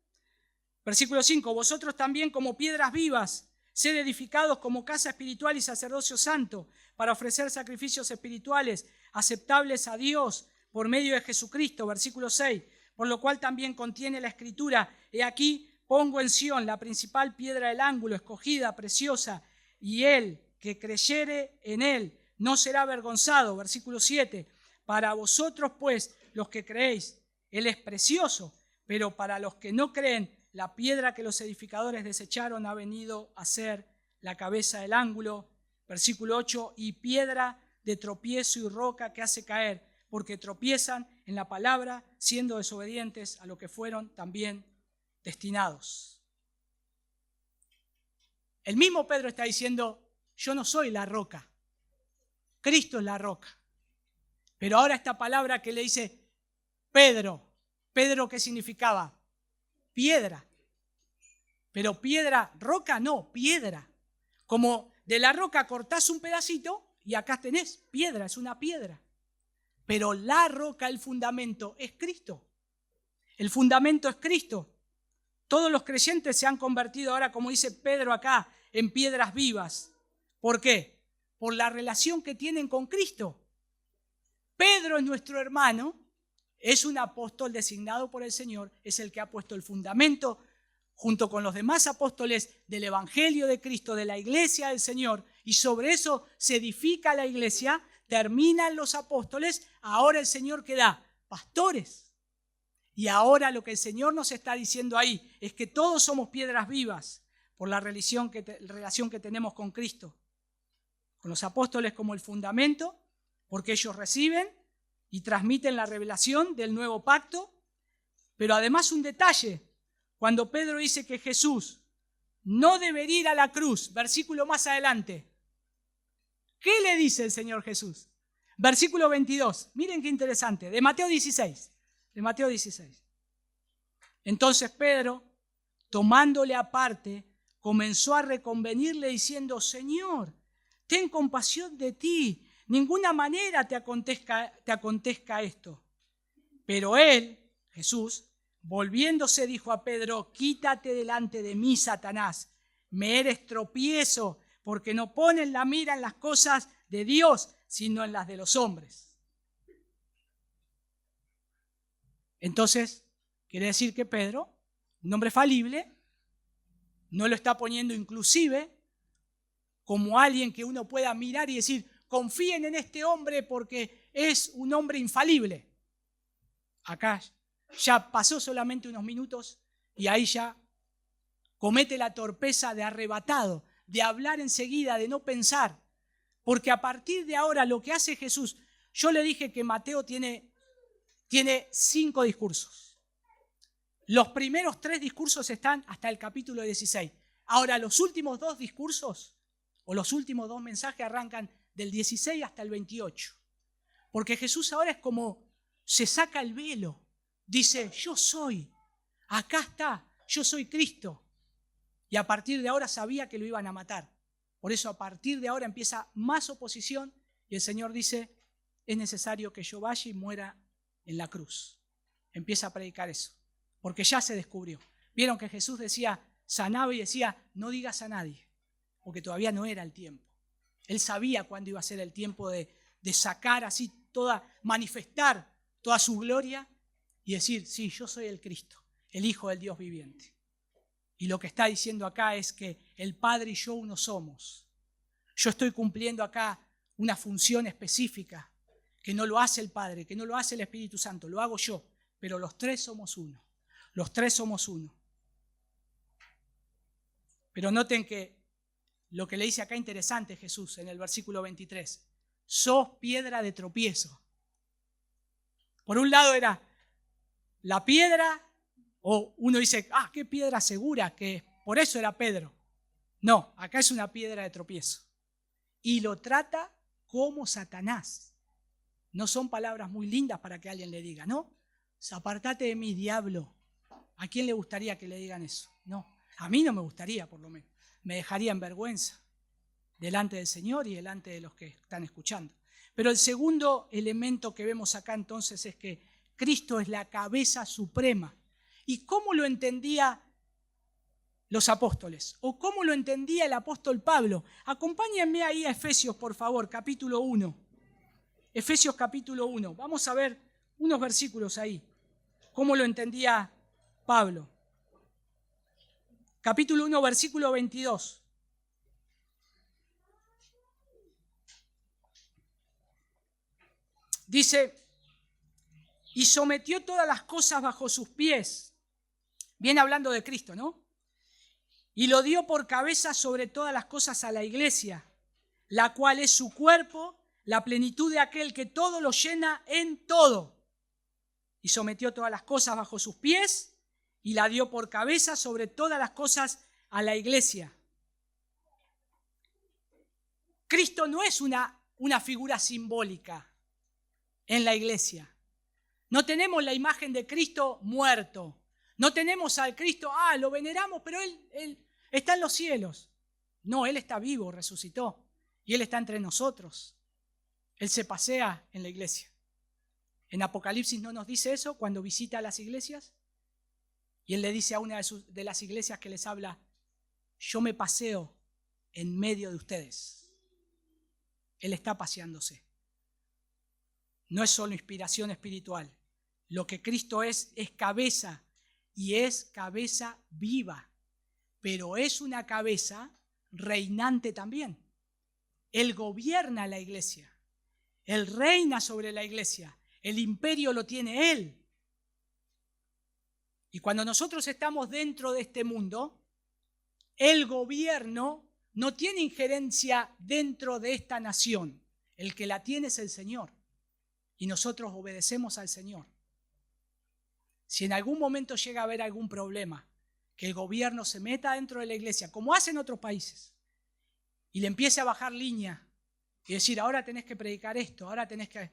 Versículo 5, vosotros también como piedras vivas, sed edificados como casa espiritual y sacerdocio santo, para ofrecer sacrificios espirituales aceptables a Dios por medio de Jesucristo. Versículo 6, por lo cual también contiene la Escritura: he aquí pongo en Sión la principal piedra del ángulo, escogida, preciosa, y el que creyere en él no será avergonzado. Versículo 7, para vosotros pues, los que creéis, él es precioso, pero para los que no creen, la piedra que los edificadores desecharon ha venido a ser la cabeza del ángulo. Versículo 8, y piedra de tropiezo y roca que hace caer, porque tropiezan en la palabra, siendo desobedientes a lo que fueron también destinados. El mismo Pedro está diciendo: yo no soy la roca, Cristo es la roca. Pero ahora esta palabra que le dice Pedro, ¿qué significaba? Piedra. Pero piedra, roca no, piedra. Como de la roca cortás un pedacito y acá tenés piedra, es una piedra. Pero la roca, el fundamento, es Cristo. El fundamento es Cristo. Todos los creyentes se han convertido ahora, como dice Pedro acá, en piedras vivas. ¿Por qué? Por la relación que tienen con Cristo. Pedro es nuestro hermano, es un apóstol designado por el Señor, es el que ha puesto el fundamento junto con los demás apóstoles del Evangelio de Cristo, de la iglesia del Señor, y sobre eso se edifica la iglesia, terminan los apóstoles, ahora el Señor que da pastores. Y ahora lo que el Señor nos está diciendo ahí es que todos somos piedras vivas por la relación que tenemos con Cristo. Con los apóstoles como el fundamento, porque ellos reciben y transmiten la revelación del nuevo pacto. Pero además un detalle, cuando Pedro dice que Jesús no debería ir a la cruz, versículo más adelante, ¿qué le dice el Señor Jesús? Versículo 22, miren qué interesante, de Mateo 16. Entonces Pedro, tomándole aparte, comenzó a reconvenirle diciendo: Señor, ten compasión de ti, ninguna manera te acontezca esto. Pero él, Jesús, volviéndose, dijo a Pedro: quítate delante de mí, Satanás, me eres tropiezo, porque no pones la mira en las cosas de Dios, sino en las de los hombres. Entonces, quiere decir que Pedro, un hombre falible, no lo está poniendo inclusive como alguien que uno pueda mirar y decir: confíen en este hombre porque es un hombre infalible. Acá ya pasó solamente unos minutos y ahí ya comete la torpeza de arrebatado, de hablar enseguida, de no pensar. Porque a partir de ahora lo que hace Jesús, yo le dije que Mateo tiene 5 discursos. Los primeros 3 discursos están hasta el capítulo 16. Ahora los últimos 2 discursos o los últimos 2 mensajes arrancan del 16 hasta el 28. Porque Jesús ahora es como se saca el velo. Dice: yo soy, acá está, yo soy Cristo. Y a partir de ahora sabía que lo iban a matar. Por eso a partir de ahora empieza más oposición y el Señor dice: es necesario que yo vaya y muera en la cruz. Empieza a predicar eso, porque ya se descubrió. Vieron que Jesús decía, sanaba y decía: no digas a nadie, porque todavía no era el tiempo. Él sabía cuándo iba a ser el tiempo de sacar así manifestar toda su gloria y decir: sí, yo soy el Cristo, el Hijo del Dios viviente. Y lo que está diciendo acá es que el Padre y yo uno somos. Yo estoy cumpliendo acá una función específica que no lo hace el Padre, que no lo hace el Espíritu Santo, lo hago yo, pero los 3 somos uno. Los 3 somos uno. Pero noten que lo que le dice acá interesante Jesús en el versículo 23. Sos piedra de tropiezo. Por un lado era la piedra, o uno dice: qué piedra segura, que por eso era Pedro. No, acá es una piedra de tropiezo. Y lo trata como Satanás. No son palabras muy lindas para que alguien le diga, ¿no? Apartate de mí, diablo. ¿A quién le gustaría que le digan eso? No, a mí no me gustaría, por lo menos. Me dejaría en vergüenza delante del Señor y delante de los que están escuchando. Pero el segundo elemento que vemos acá entonces es que Cristo es la cabeza suprema. ¿Y cómo lo entendía los apóstoles? ¿O cómo lo entendía el apóstol Pablo? Acompáñenme ahí a Efesios, por favor, capítulo 1. Efesios capítulo 1. Vamos a ver unos versículos ahí. ¿Cómo lo entendía Pablo? Capítulo 1, versículo 22. Dice: y sometió todas las cosas bajo sus pies. Viene hablando de Cristo, ¿no? Y lo dio por cabeza sobre todas las cosas a la iglesia, la cual es su cuerpo, la plenitud de aquel que todo lo llena en todo. Y sometió todas las cosas bajo sus pies y la dio por cabeza sobre todas las cosas a la iglesia. Cristo no es una figura simbólica en la iglesia. No tenemos la imagen de Cristo muerto. No tenemos al Cristo, lo veneramos, pero Él está en los cielos. No, Él está vivo, resucitó. Y Él está entre nosotros. Él se pasea en la iglesia. En Apocalipsis no nos dice eso cuando visita las iglesias. Y Él le dice a una de las iglesias que les habla, yo me paseo en medio de ustedes. Él está paseándose. No es solo inspiración espiritual. Lo que Cristo es cabeza, y es cabeza viva. Pero es una cabeza reinante también. Él gobierna la iglesia. Él reina sobre la iglesia. El imperio lo tiene Él. Y cuando nosotros estamos dentro de este mundo, el gobierno no tiene injerencia dentro de esta nación. El que la tiene es el Señor. Y nosotros obedecemos al Señor. Si en algún momento llega a haber algún problema, que el gobierno se meta dentro de la iglesia, como hacen otros países, y le empiece a bajar línea y decir, ahora tenés que predicar esto, ahora tenés que...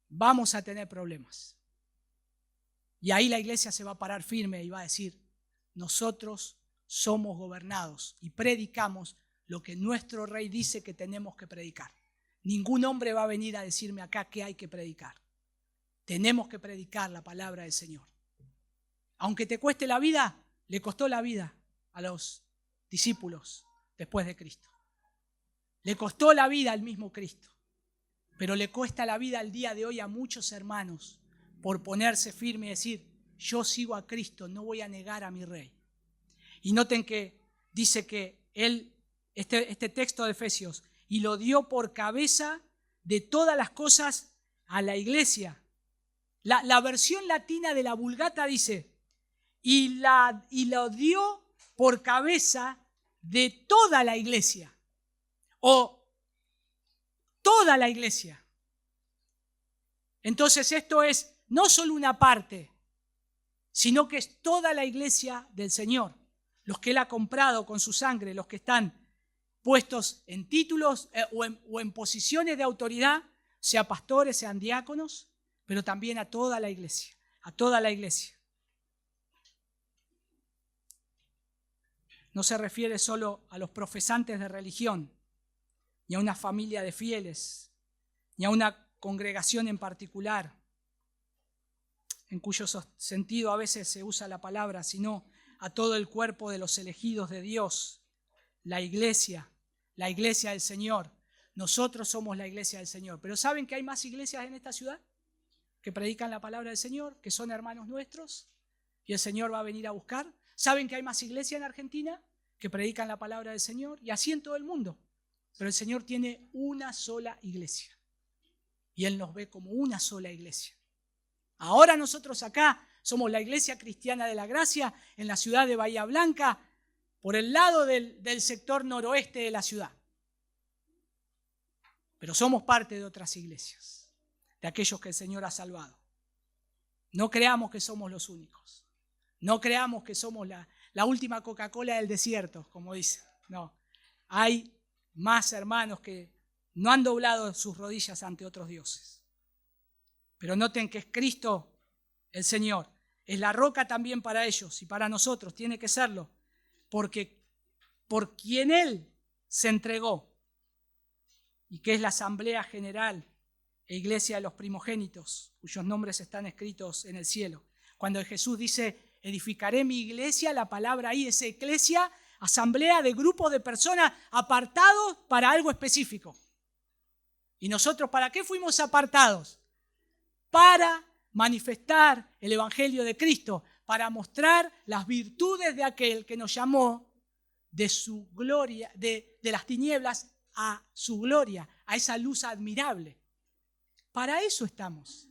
Vamos a tener problemas. Y ahí la iglesia se va a parar firme y va a decir, nosotros somos gobernados y predicamos lo que nuestro rey dice que tenemos que predicar. Ningún hombre va a venir a decirme acá qué hay que predicar. Tenemos que predicar la palabra del Señor. Aunque te cueste la vida, le costó la vida a los discípulos después de Cristo. Le costó la vida al mismo Cristo. Pero le cuesta la vida al día de hoy a muchos hermanos por ponerse firme y decir, yo sigo a Cristo, no voy a negar a mi rey. Y noten que dice que él, este texto de Efesios, y lo dio por cabeza de todas las cosas a la iglesia. La versión latina de la Vulgata dice, y lo dio por cabeza de toda la iglesia. O toda la iglesia. Entonces esto es no solo una parte, sino que es toda la iglesia del Señor. Los que Él ha comprado con su sangre, los que están puestos en títulos o en posiciones de autoridad, sea pastores, sean diáconos, pero también a toda la iglesia, a toda la iglesia. No se refiere solo a los profesantes de religión, ni a una familia de fieles, ni a una congregación en particular, en cuyo sentido a veces se usa la palabra, sino a todo el cuerpo de los elegidos de Dios, la iglesia del Señor. Nosotros somos la iglesia del Señor. Pero ¿saben que hay más iglesias en esta ciudad que predican la palabra del Señor, que son hermanos nuestros y el Señor va a venir a buscar? ¿Saben que hay más iglesias en Argentina que predican la palabra del Señor? Y así en todo el mundo. Pero el Señor tiene una sola iglesia y Él nos ve como una sola iglesia. Ahora nosotros acá somos la Iglesia Cristiana de la Gracia en la ciudad de Bahía Blanca, por el lado del sector noroeste de la ciudad. Pero somos parte de otras iglesias, de aquellos que el Señor ha salvado. No creamos que somos los únicos. No creamos que somos la última Coca-Cola del desierto, como dicen. No, hay más hermanos que no han doblado sus rodillas ante otros dioses. Pero noten que es Cristo el Señor. Es la roca también para ellos y para nosotros. Tiene que serlo. Porque por quien Él se entregó, y que es la Asamblea General e Iglesia de los Primogénitos, cuyos nombres están escritos en el cielo. Cuando Jesús dice, edificaré mi iglesia, la palabra ahí es eclesia, asamblea de grupos de personas apartados para algo específico. ¿Y nosotros para qué fuimos apartados? Para manifestar el Evangelio de Cristo, para mostrar las virtudes de aquel que nos llamó de su gloria, de las tinieblas a su gloria, a esa luz admirable. Para eso estamos,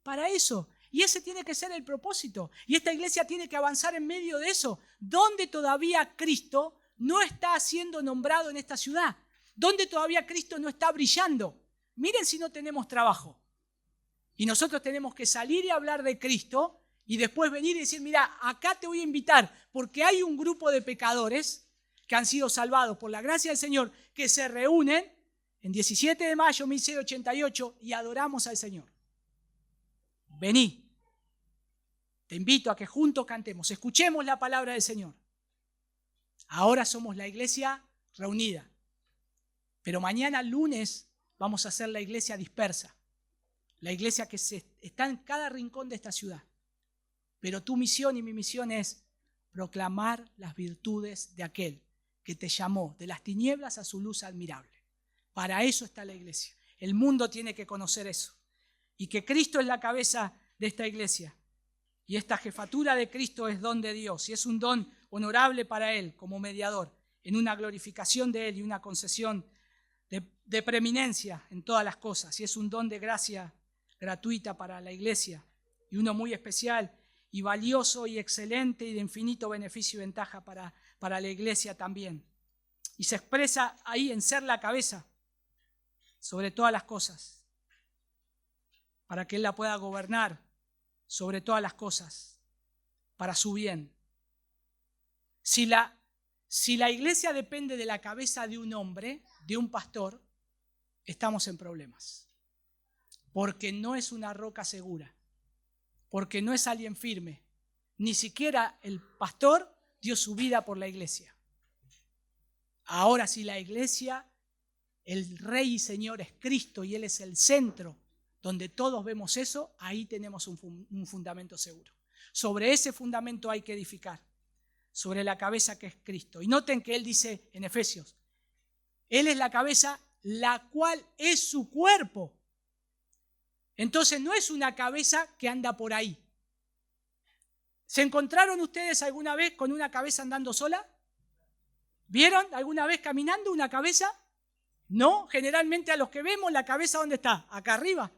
para eso. Y ese tiene que ser el propósito. Y esta iglesia tiene que avanzar en medio de eso, donde todavía Cristo no está siendo nombrado en esta ciudad, donde todavía Cristo no está brillando. Miren si no tenemos trabajo. Y nosotros tenemos que salir y hablar de Cristo y después venir y decir, mira, acá te voy a invitar porque hay un grupo de pecadores que han sido salvados por la gracia del Señor, que se reúnen en 17 de mayo de 1688 y adoramos al Señor. Vení, te invito a que juntos cantemos, escuchemos la palabra del Señor. Ahora somos la iglesia reunida. Pero mañana, lunes, vamos a ser la iglesia dispersa. La iglesia que está en cada rincón de esta ciudad. Pero tu misión y mi misión es proclamar las virtudes de aquel que te llamó de las tinieblas a su luz admirable. Para eso está la iglesia. El mundo tiene que conocer eso. Y que Cristo es la cabeza de esta iglesia. Y esta jefatura de Cristo es don de Dios. Y es un don honorable para Él como mediador. En una glorificación de Él y una concesión de preeminencia en todas las cosas. Y es un don de gracia gratuita para la iglesia. Y uno muy especial y valioso y excelente y de infinito beneficio y ventaja para la iglesia también. Y se expresa ahí en ser la cabeza sobre todas las cosas, para que Él la pueda gobernar sobre todas las cosas, para su bien. Si la iglesia depende de la cabeza de un hombre, de un pastor, estamos en problemas. Porque no es una roca segura, porque no es alguien firme. Ni siquiera el pastor dio su vida por la iglesia. Ahora si la iglesia, el Rey y Señor es Cristo y Él es el centro, donde todos vemos eso, ahí tenemos un fundamento seguro. Sobre ese fundamento hay que edificar, sobre la cabeza que es Cristo. Y noten que Él dice en Efesios, Él es la cabeza, la cual es su cuerpo. Entonces no es una cabeza que anda por ahí. ¿Se encontraron ustedes alguna vez con una cabeza andando sola? ¿Vieron alguna vez caminando una cabeza? No, generalmente a los que vemos la cabeza ¿dónde está? Acá arriba.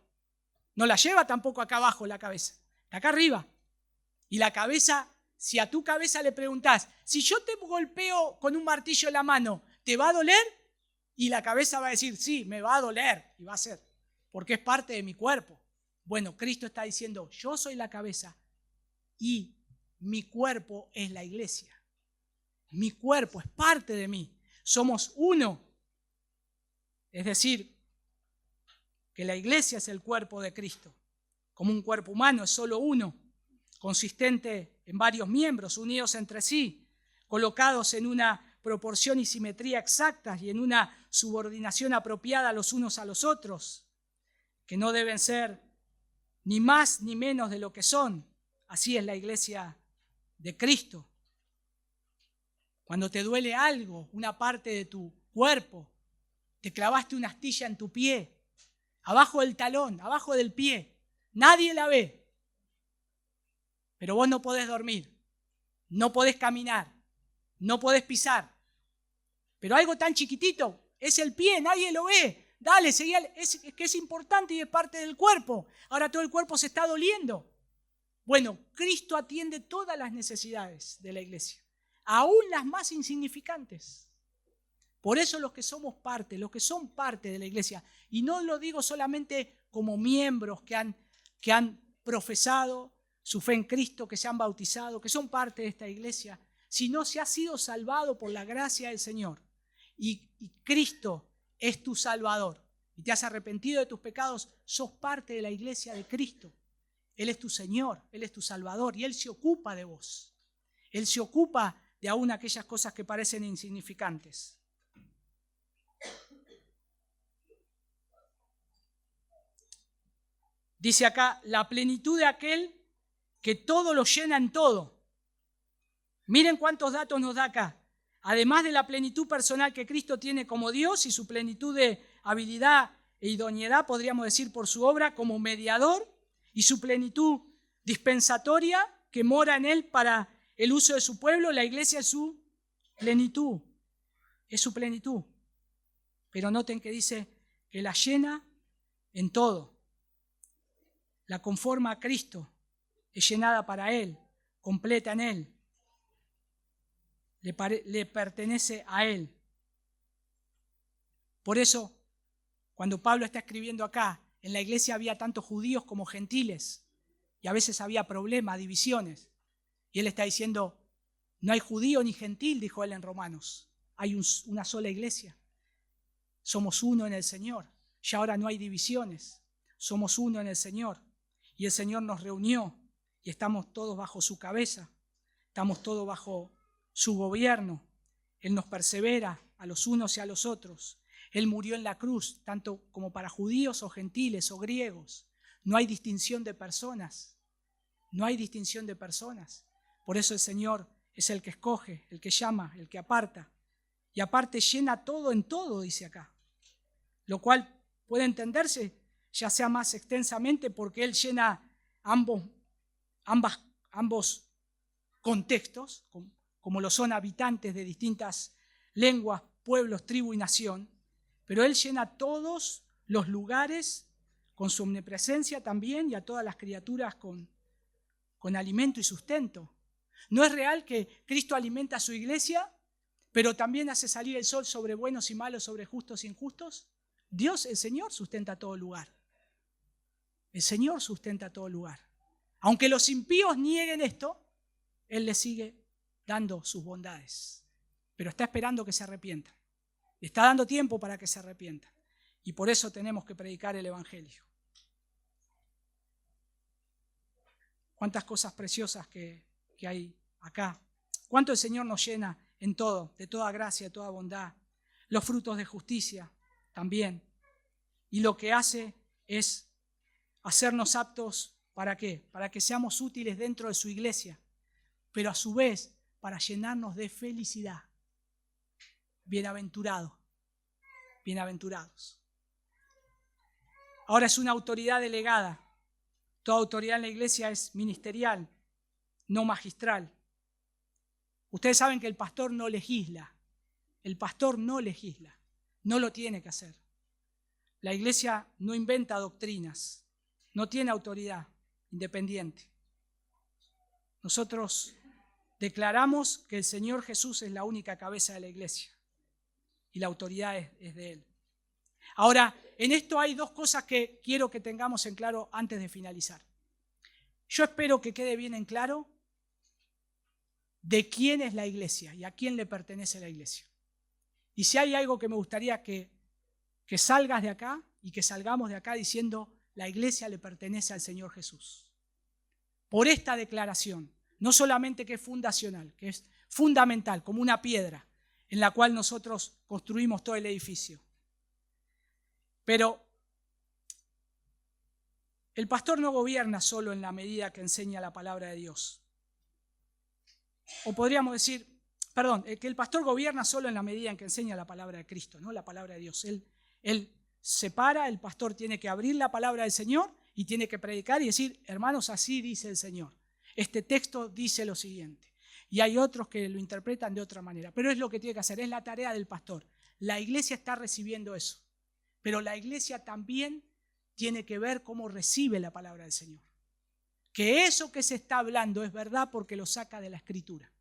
No la lleva tampoco acá abajo la cabeza, acá arriba. Y la cabeza, si a tu cabeza le preguntás, si yo te golpeo con un martillo en la mano, ¿te va a doler? Y la cabeza va a decir, sí, me va a doler. Y va a ser, porque es parte de mi cuerpo. Bueno, Cristo está diciendo, yo soy la cabeza y mi cuerpo es la iglesia. Mi cuerpo es parte de mí. Somos uno. Es decir, que la iglesia es el cuerpo de Cristo. Como un cuerpo humano es solo uno, consistente en varios miembros, unidos entre sí, colocados en una proporción y simetría exactas y en una subordinación apropiada los unos a los otros, que no deben ser ni más ni menos de lo que son. Así es la iglesia de Cristo. Cuando te duele algo, una parte de tu cuerpo, te clavaste una astilla en tu pie, abajo del talón, abajo del pie, nadie la ve, pero vos no podés dormir, no podés caminar, no podés pisar, pero algo tan chiquitito, es el pie, nadie lo ve, dale, seguí, es que es importante y es parte del cuerpo, ahora todo el cuerpo se está doliendo. Bueno, Cristo atiende todas las necesidades de la iglesia, aún las más insignificantes. Por eso los que somos parte, los que son parte de la iglesia, y no lo digo solamente como miembros que han profesado su fe en Cristo, que se han bautizado, que son parte de esta iglesia, sino se ha sido salvado por la gracia del Señor. Y Cristo es tu Salvador. Y te has arrepentido de tus pecados, sos parte de la iglesia de Cristo. Él es tu Señor, Él es tu Salvador y Él se ocupa de vos. Él se ocupa de aún aquellas cosas que parecen insignificantes. Dice acá, la plenitud de aquel que todo lo llena en todo. Miren cuántos datos nos da acá. Además de la plenitud personal que Cristo tiene como Dios y su plenitud de habilidad e idoneidad, podríamos decir por su obra como mediador, y su plenitud dispensatoria que mora en Él para el uso de su pueblo, la iglesia es su plenitud. Es su plenitud. Pero noten que dice que la llena en todo. La conforma a Cristo, es llenada para Él, completa en Él, le pertenece a Él. Por eso, cuando Pablo está escribiendo acá, en la iglesia había tanto judíos como gentiles, y a veces había problemas, divisiones, y él está diciendo, no hay judío ni gentil, dijo él en Romanos, hay una sola iglesia, somos uno en el Señor, y ahora no hay divisiones, somos uno en el Señor. Y el Señor nos reunió y estamos todos bajo su cabeza, estamos todos bajo su gobierno Él nos persevera a los unos y a los otros. Él murió en la cruz, tanto como para judíos o gentiles o griegos. No hay distinción de personas. No hay distinción de personas. Por eso el Señor es el que escoge, el que llama, el que aparta. Y aparte llena todo en todo, dice acá. Lo cual puede entenderse ya sea más extensamente porque Él llena ambos contextos, como lo son habitantes de distintas lenguas, pueblos, tribu y nación. Pero Él llena todos los lugares con su omnipresencia también y a todas las criaturas con alimento y sustento. ¿No es real que Cristo alimenta a su iglesia, pero también hace salir el sol sobre buenos y malos, sobre justos e injustos? Dios, el Señor, sustenta todo lugar. El Señor sustenta todo lugar. Aunque los impíos nieguen esto, Él les sigue dando sus bondades. Pero está esperando que se arrepientan. Está dando tiempo para que se arrepientan. Y por eso tenemos que predicar el Evangelio. Cuántas cosas preciosas que hay acá. Cuánto el Señor nos llena en todo, de toda gracia, de toda bondad. Los frutos de justicia también. Y lo que hace es hacernos aptos, ¿para qué? Para que seamos útiles dentro de su iglesia, pero a su vez para llenarnos de felicidad. Bienaventurados, bienaventurados. Ahora es una autoridad delegada. Toda autoridad en la iglesia es ministerial, no magistral. Ustedes saben que el pastor no legisla. El pastor no legisla. No lo tiene que hacer. La iglesia no inventa doctrinas. No tiene autoridad independiente. Nosotros declaramos que el Señor Jesús es la única cabeza de la iglesia. Y la autoridad es de Él. Ahora, en esto hay dos cosas que quiero que tengamos en claro antes de finalizar. Yo espero que quede bien en claro de quién es la iglesia y a quién le pertenece la iglesia. Y si hay algo que me gustaría que salgas de acá y que salgamos de acá diciendo la iglesia le pertenece al Señor Jesús. Por esta declaración, no solamente que es fundacional, que es fundamental, como una piedra en la cual nosotros construimos todo el edificio. Pero el pastor no gobierna solo en la medida que enseña la palabra de Dios. O podríamos decir, que el pastor gobierna solo en la medida en que enseña la palabra de Cristo, no la palabra de Dios. Él separa, el pastor tiene que abrir la palabra del Señor y tiene que predicar y decir, hermanos, así dice el Señor. Este texto dice lo siguiente. Y hay otros que lo interpretan de otra manera. Pero es lo que tiene que hacer, es la tarea del pastor. La iglesia está recibiendo eso. Pero la iglesia también tiene que ver cómo recibe la palabra del Señor. Que eso que se está hablando es verdad porque lo saca de la Escritura.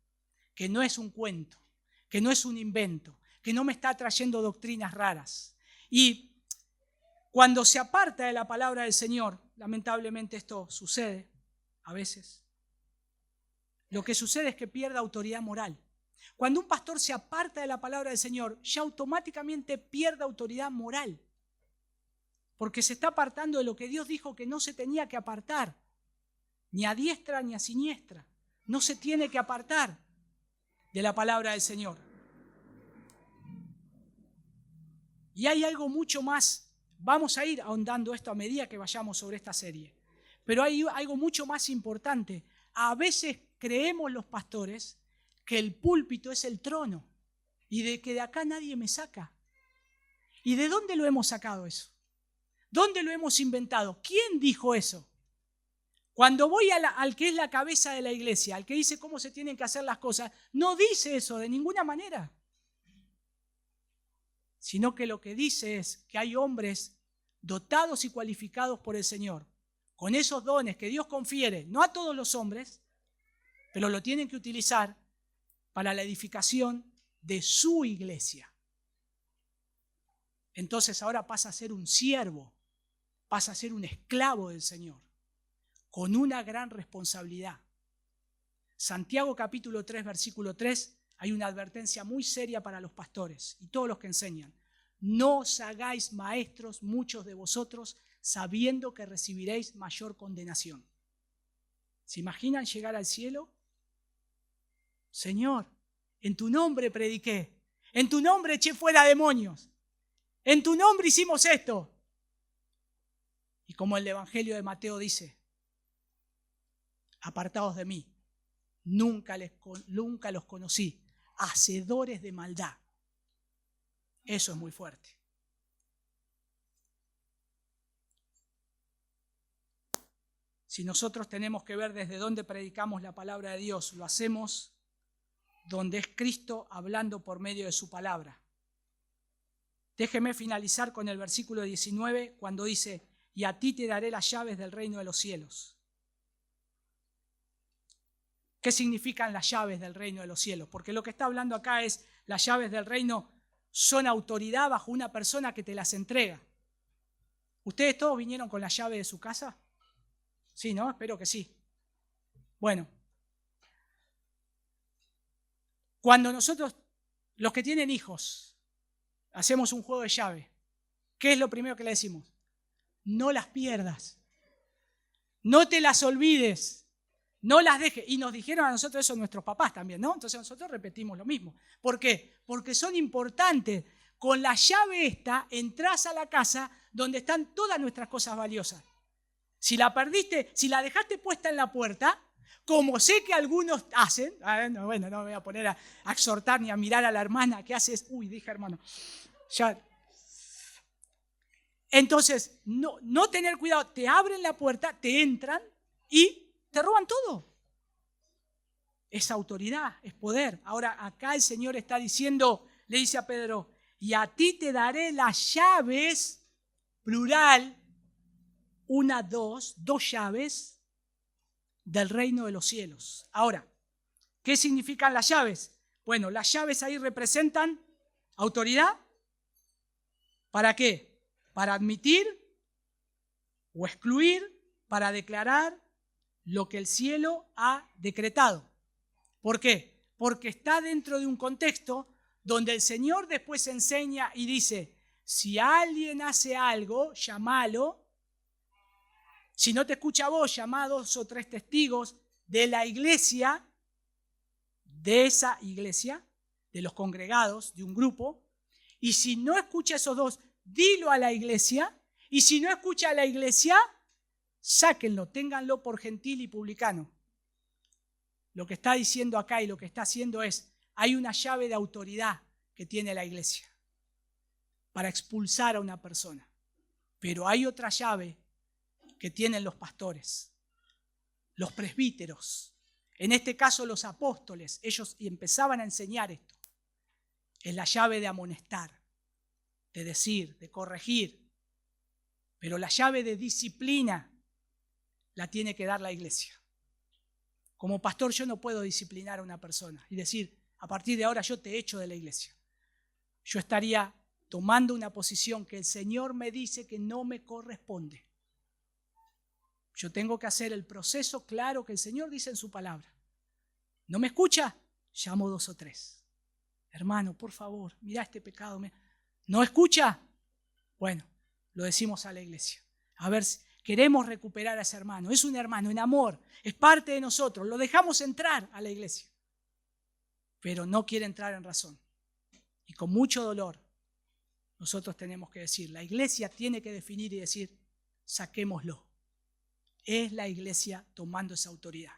Que no es un cuento, que no es un invento, que no me está trayendo doctrinas raras. Y cuando se aparta de la palabra del Señor, lamentablemente esto sucede a veces. Lo que sucede es que pierde autoridad moral. Cuando un pastor se aparta de la palabra del Señor, ya automáticamente pierde autoridad moral. Porque se está apartando de lo que Dios dijo que no se tenía que apartar. Ni a diestra ni a siniestra. No se tiene que apartar de la palabra del Señor. Y hay algo mucho más. Vamos a ir ahondando esto a medida que vayamos sobre esta serie. Pero hay algo mucho más importante. A veces creemos los pastores que el púlpito es el trono y de que de acá nadie me saca. ¿Y de dónde lo hemos sacado eso? ¿Dónde lo hemos inventado? ¿Quién dijo eso? Cuando voy al que es la cabeza de la iglesia, al que dice cómo se tienen que hacer las cosas, no dice eso de ninguna manera. Sino que lo que dice es que hay hombres dotados y cualificados por el Señor, con esos dones que Dios confiere, no a todos los hombres, pero lo tienen que utilizar para la edificación de su iglesia. Entonces ahora pasa a ser un siervo, pasa a ser un esclavo del Señor, con una gran responsabilidad. Santiago capítulo 3, versículo 3, hay una advertencia muy seria para los pastores y todos los que enseñan. No os hagáis maestros muchos de vosotros, sabiendo que recibiréis mayor condenación. ¿Se imaginan llegar al cielo? Señor, En tu nombre prediqué. En tu nombre eché fuera demonios. En tu nombre hicimos esto. Y como el Evangelio de Mateo dice, apartados de mí, nunca los conocí, hacedores de maldad. Eso es muy fuerte. Si nosotros tenemos que ver desde dónde predicamos la palabra de Dios, lo hacemos donde es Cristo hablando por medio de su palabra. Déjeme finalizar con el versículo 19 cuando dice, y a ti te daré las llaves del reino de los cielos. ¿Qué significan las llaves del reino de los cielos? Porque lo que está hablando acá es, las llaves del reino son autoridad bajo una persona que te las entrega. ¿Ustedes todos vinieron con la llave de su casa? Sí, ¿no? Espero que sí. Bueno, cuando nosotros, los que tienen hijos, hacemos un juego de llave, ¿qué es lo primero que le decimos? No las pierdas, no te las olvides, no las dejes. Y nos dijeron a nosotros eso nuestros papás también, ¿no? Entonces nosotros repetimos lo mismo. ¿Por qué? Porque son importantes. Con la llave esta entras a la casa donde están todas nuestras cosas valiosas. Si la perdiste, si la dejaste puesta en la puerta, como sé que algunos hacen, bueno, no me voy a poner a exhortar ni a mirar a la hermana que hace, dije hermano, ya. Entonces, no tener cuidado, te abren la puerta, te entran y te roban todo. Es autoridad, es poder. Ahora acá el Señor está diciendo, le dice a Pedro, y a ti te daré las llaves, plural, dos llaves del reino de los cielos. Ahora, ¿qué significan las llaves? Bueno, las llaves ahí representan autoridad. ¿Para qué? Para admitir o excluir, para declarar lo que el cielo ha decretado. ¿Por qué? Porque está dentro de un contexto donde el Señor después enseña y dice, si alguien hace algo, llámalo. Si no te escucha a vos, llama a 2 o 3 testigos de la iglesia, de esa iglesia, de los congregados, de un grupo. Y si no escucha a esos 2, dilo a la iglesia. Y si no escucha a la iglesia, sáquenlo, ténganlo por gentil y publicano. Lo que está diciendo acá y lo que está haciendo es, hay una llave de autoridad que tiene la iglesia para expulsar a una persona. Pero hay otra llave que tienen los pastores, los presbíteros, en este caso los apóstoles, ellos empezaban a enseñar esto. Es la llave de amonestar, de decir, de corregir, pero la llave de disciplina la tiene que dar la iglesia. Como pastor yo no puedo disciplinar a una persona y decir, a partir de ahora yo te echo de la iglesia. Yo estaría tomando una posición que el Señor me dice que no me corresponde. Yo tengo que hacer el proceso claro que el Señor dice en su palabra. ¿No me escucha? Llamo 2 o 3. Hermano, por favor, mira este pecado. ¿No escucha? Bueno, lo decimos a la iglesia. A ver, queremos recuperar a ese hermano. Es un hermano en amor, es parte de nosotros. Lo dejamos entrar a la iglesia, pero no quiere entrar en razón. Y con mucho dolor, nosotros tenemos que decir, la iglesia tiene que definir y decir, saquémoslo. Es la iglesia tomando esa autoridad.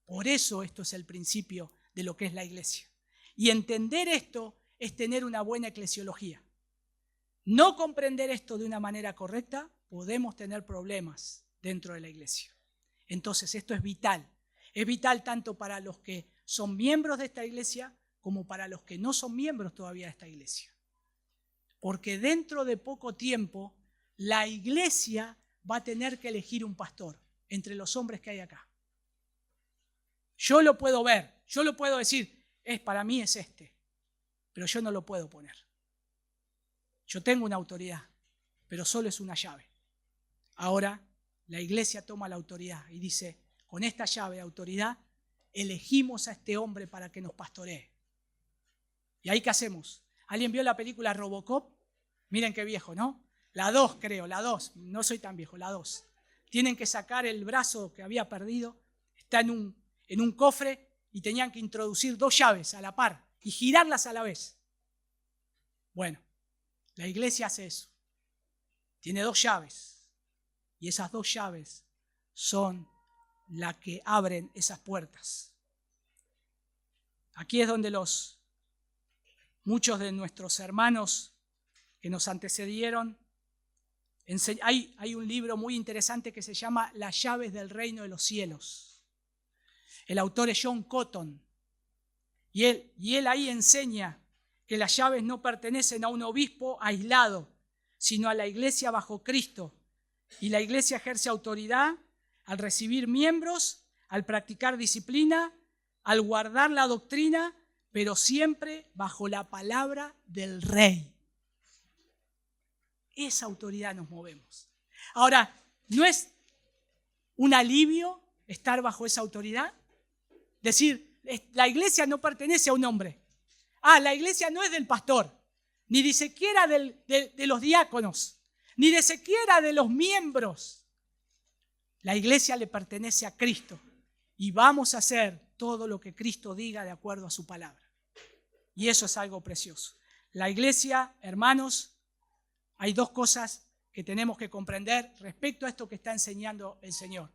Por eso esto es el principio de lo que es la iglesia. Y entender esto es tener una buena eclesiología. No comprender esto de una manera correcta, podemos tener problemas dentro de la iglesia. Entonces esto es vital. Es vital tanto para los que son miembros de esta iglesia como para los que no son miembros todavía de esta iglesia. Porque dentro de poco tiempo la iglesia va a tener que elegir un pastor entre los hombres que hay acá. Yo lo puedo ver, yo lo puedo decir, para mí es este, pero yo no lo puedo poner. Yo tengo una autoridad, pero solo es una llave. Ahora la iglesia toma la autoridad y dice, con esta llave de autoridad elegimos a este hombre para que nos pastoree. ¿Y ahí qué hacemos? ¿Alguien vio la película Robocop? Miren qué viejo, ¿no? La 2 creo, la 2, no soy tan viejo, la 2. Tienen que sacar el brazo que había perdido, está en un cofre y tenían que introducir 2 llaves a la par y girarlas a la vez. Bueno, la iglesia hace eso. Tiene 2 llaves y esas 2 llaves son las que abren esas puertas. Aquí es donde muchos de nuestros hermanos que nos antecedieron, hay un libro muy interesante que se llama Las llaves del reino de los cielos. El autor es John Cotton y él ahí enseña que las llaves no pertenecen a un obispo aislado, sino a la iglesia bajo Cristo. Y la iglesia ejerce autoridad al recibir miembros, al practicar disciplina, al guardar la doctrina, pero siempre bajo la palabra del Rey. Esa autoridad nos movemos. Ahora, ¿no es un alivio estar bajo esa autoridad? Decir, la iglesia no pertenece a un hombre. La iglesia no es del pastor, ni de siquiera de los diáconos, ni de siquiera de los miembros. La iglesia le pertenece a Cristo y vamos a hacer todo lo que Cristo diga de acuerdo a su palabra. Y eso es algo precioso. La iglesia, hermanos, hay 2 cosas que tenemos que comprender respecto a esto que está enseñando el Señor.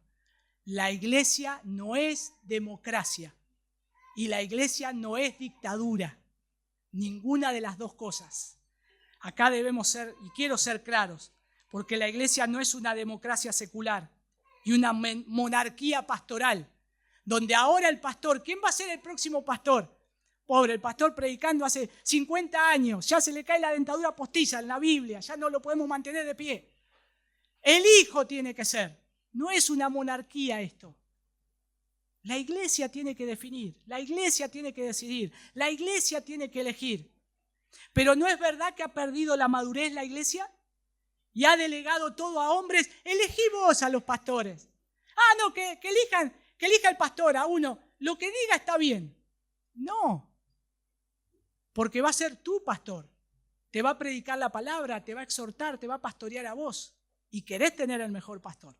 La iglesia no es democracia y la iglesia no es dictadura. Ninguna de las 2 cosas. Acá debemos ser, y quiero ser claros, porque la iglesia no es una democracia secular y una monarquía pastoral, donde ahora el pastor, ¿quién va a ser el próximo pastor? Pobre, el pastor predicando hace 50 años, ya se le cae la dentadura postiza en la Biblia, ya no lo podemos mantener de pie. El hijo tiene que ser, no es una monarquía esto. La iglesia tiene que definir, la iglesia tiene que decidir, la iglesia tiene que elegir. Pero ¿no es verdad que ha perdido la madurez la iglesia? Y ha delegado todo a hombres. Elegí vos a los pastores. No, que elija el pastor a uno. Lo que diga está bien. No, porque va a ser tu pastor. Te va a predicar la palabra, te va a exhortar, te va a pastorear a vos. Y querés tener el mejor pastor,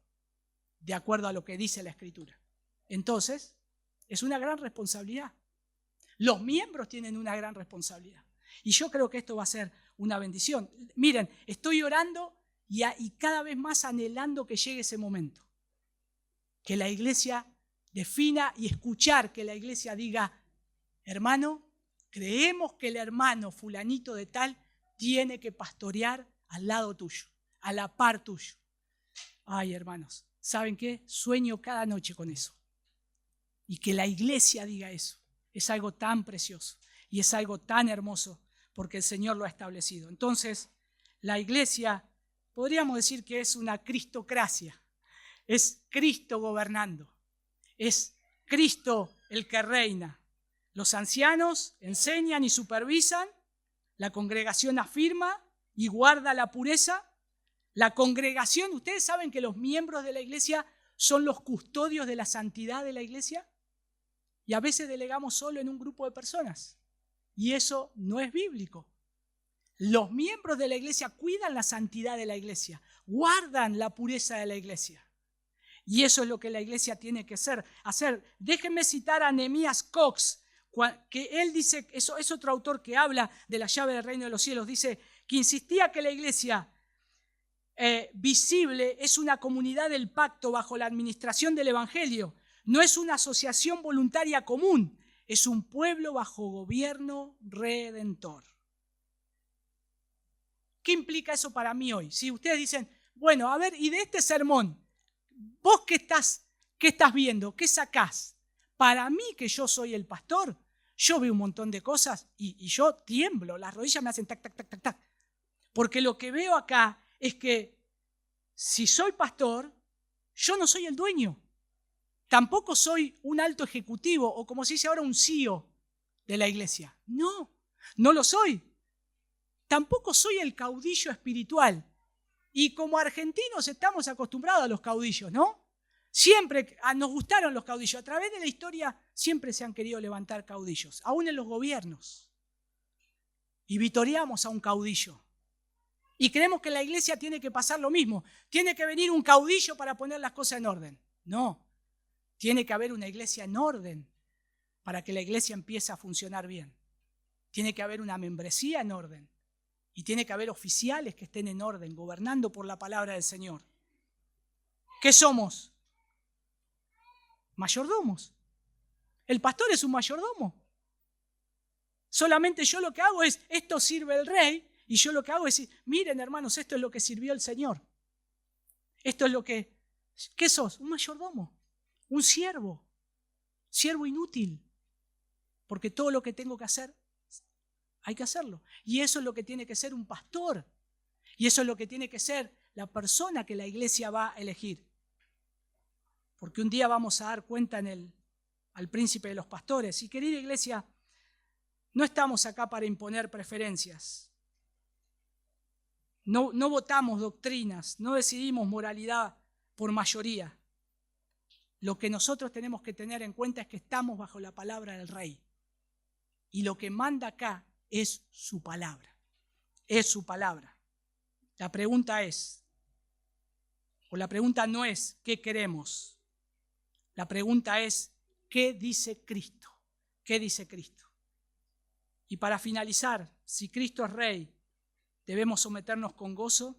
de acuerdo a lo que dice la Escritura. Entonces, es una gran responsabilidad. Los miembros tienen una gran responsabilidad. Y yo creo que esto va a ser una bendición. Miren, estoy orando y cada vez más anhelando que llegue ese momento. Que la iglesia defina y escuchar que la iglesia diga, hermano, creemos que el hermano fulanito de tal tiene que pastorear al lado tuyo, a la par tuyo. Ay, hermanos, ¿saben qué? Sueño cada noche con eso. Y que la iglesia diga eso. Es algo tan precioso y es algo tan hermoso porque el Señor lo ha establecido. Entonces, la iglesia, podríamos decir que es una cristocracia. Es Cristo gobernando. Es Cristo el que reina. Los ancianos enseñan y supervisan. La congregación afirma y guarda la pureza. La congregación, ¿ustedes saben que los miembros de la iglesia son los custodios de la santidad de la iglesia? Y a veces delegamos solo en un grupo de personas. Y eso no es bíblico. Los miembros de la iglesia cuidan la santidad de la iglesia, guardan la pureza de la iglesia. Y eso es lo que la iglesia tiene que hacer. Déjenme citar a Nehemías Cox, que él dice, eso es otro autor que habla de la llave del reino de los cielos, dice que insistía que la iglesia visible es una comunidad del pacto bajo la administración del evangelio. No es una asociación voluntaria común, es un pueblo bajo gobierno redentor. ¿Qué implica eso para mí hoy? Si ustedes dicen, bueno, a ver, y de este sermón, ¿vos qué estás viendo? ¿Qué sacás? Para mí, que yo soy el pastor, yo veo un montón de cosas y yo tiemblo, las rodillas me hacen tac, tac, tac, tac, tac. Porque lo que veo acá es que si soy pastor, yo no soy el dueño. Tampoco soy un alto ejecutivo o como se dice ahora un CEO de la iglesia. No, no lo soy. Tampoco soy el caudillo espiritual. Y como argentinos estamos acostumbrados a los caudillos, ¿no? Siempre nos gustaron los caudillos. A través de la historia siempre se han querido levantar caudillos, aún en los gobiernos. Y vitoreamos a un caudillo. Y creemos que en la iglesia tiene que pasar lo mismo. Tiene que venir un caudillo para poner las cosas en orden. No. Tiene que haber una iglesia en orden, para que la iglesia empiece a funcionar bien. Tiene que haber una membresía en orden y tiene que haber oficiales que estén en orden, gobernando por la palabra del Señor. ¿Qué somos? Mayordomos. El pastor es un mayordomo. Solamente yo lo que hago es, esto sirve el rey, y yo lo que hago es decir, miren hermanos, esto es lo que sirvió el Señor. Esto es lo que... ¿Qué sos? Un mayordomo, un siervo inútil. Porque todo lo que tengo que hacer, hay que hacerlo. Y eso es lo que tiene que ser un pastor. Y eso es lo que tiene que ser la persona que la iglesia va a elegir. Porque un día vamos a dar cuenta al príncipe de los pastores. Y querida iglesia, no estamos acá para imponer preferencias. No votamos doctrinas, no decidimos moralidad por mayoría. Lo que nosotros tenemos que tener en cuenta es que estamos bajo la palabra del Rey. Y lo que manda acá es su palabra. Es su palabra. La pregunta no es ¿qué queremos? La pregunta es ¿qué dice Cristo? ¿Qué dice Cristo? Y para finalizar, si Cristo es Rey, debemos someternos con gozo,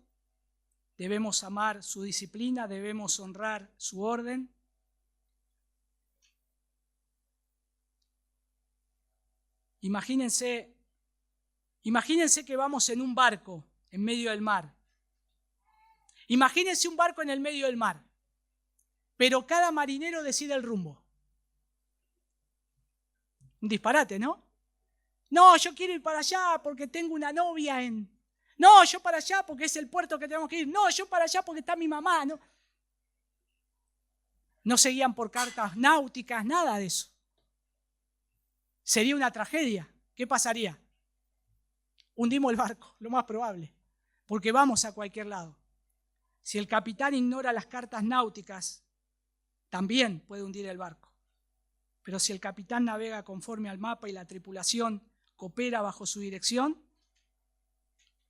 debemos amar su disciplina, debemos honrar su orden. Imagínense que vamos en un barco en medio del mar. Imagínense un barco en el medio del mar, pero cada marinero decide el rumbo. Un disparate, ¿no? No, yo quiero ir para allá porque tengo una novia en... No, yo para allá porque es el puerto que tenemos que ir. No, yo para allá porque está mi mamá. No se guían por cartas náuticas, nada de eso. Sería una tragedia. ¿Qué pasaría? Hundimos el barco, lo más probable, porque vamos a cualquier lado. Si el capitán ignora las cartas náuticas, también puede hundir el barco. Pero si el capitán navega conforme al mapa y la tripulación coopera bajo su dirección,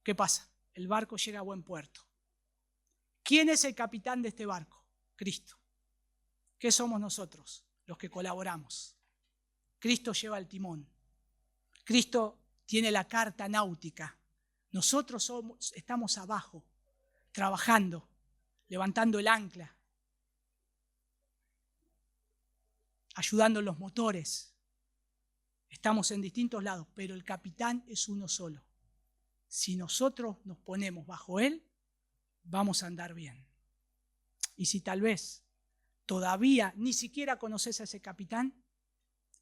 ¿qué pasa? El barco llega a buen puerto. ¿Quién es el capitán de este barco? Cristo. ¿Qué somos nosotros? Los que colaboramos. Cristo lleva el timón. Cristo tiene la carta náutica. Nosotros estamos abajo, trabajando, levantando el ancla, ayudando en los motores. Estamos en distintos lados, pero el capitán es uno solo. Si nosotros nos ponemos bajo él, vamos a andar bien. Y si tal vez todavía ni siquiera conoces a ese capitán,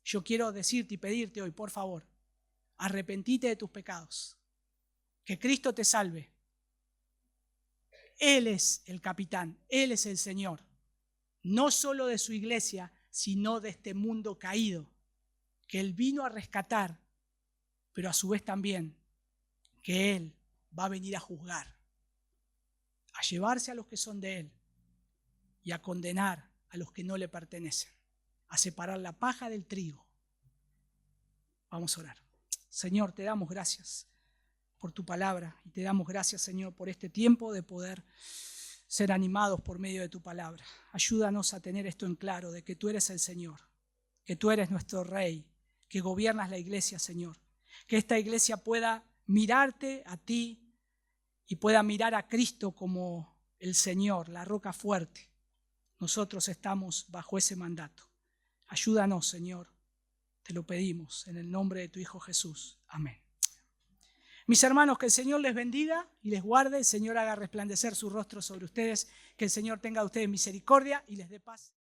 yo quiero decirte y pedirte hoy, por favor, arrepentite de tus pecados. Que Cristo te salve. Él es el capitán, Él es el Señor. No solo de su iglesia, sino de este mundo caído, que Él vino a rescatar, pero a su vez también que Él va a venir a juzgar, a llevarse a los que son de Él y a condenar a los que no le pertenecen, a separar la paja del trigo. Vamos a orar. Señor, te damos gracias por tu palabra y te damos gracias, Señor, por este tiempo de poder ser animados por medio de tu palabra. Ayúdanos a tener esto en claro, de que tú eres el Señor, que tú eres nuestro Rey, que gobiernas la iglesia, Señor. Que esta iglesia pueda mirarte a ti y pueda mirar a Cristo como el Señor, la roca fuerte. Nosotros estamos bajo ese mandato. Ayúdanos, Señor, te lo pedimos en el nombre de tu Hijo Jesús. Amén. Mis hermanos, que el Señor les bendiga y les guarde, el Señor haga resplandecer su rostro sobre ustedes, que el Señor tenga de ustedes misericordia y les dé paz.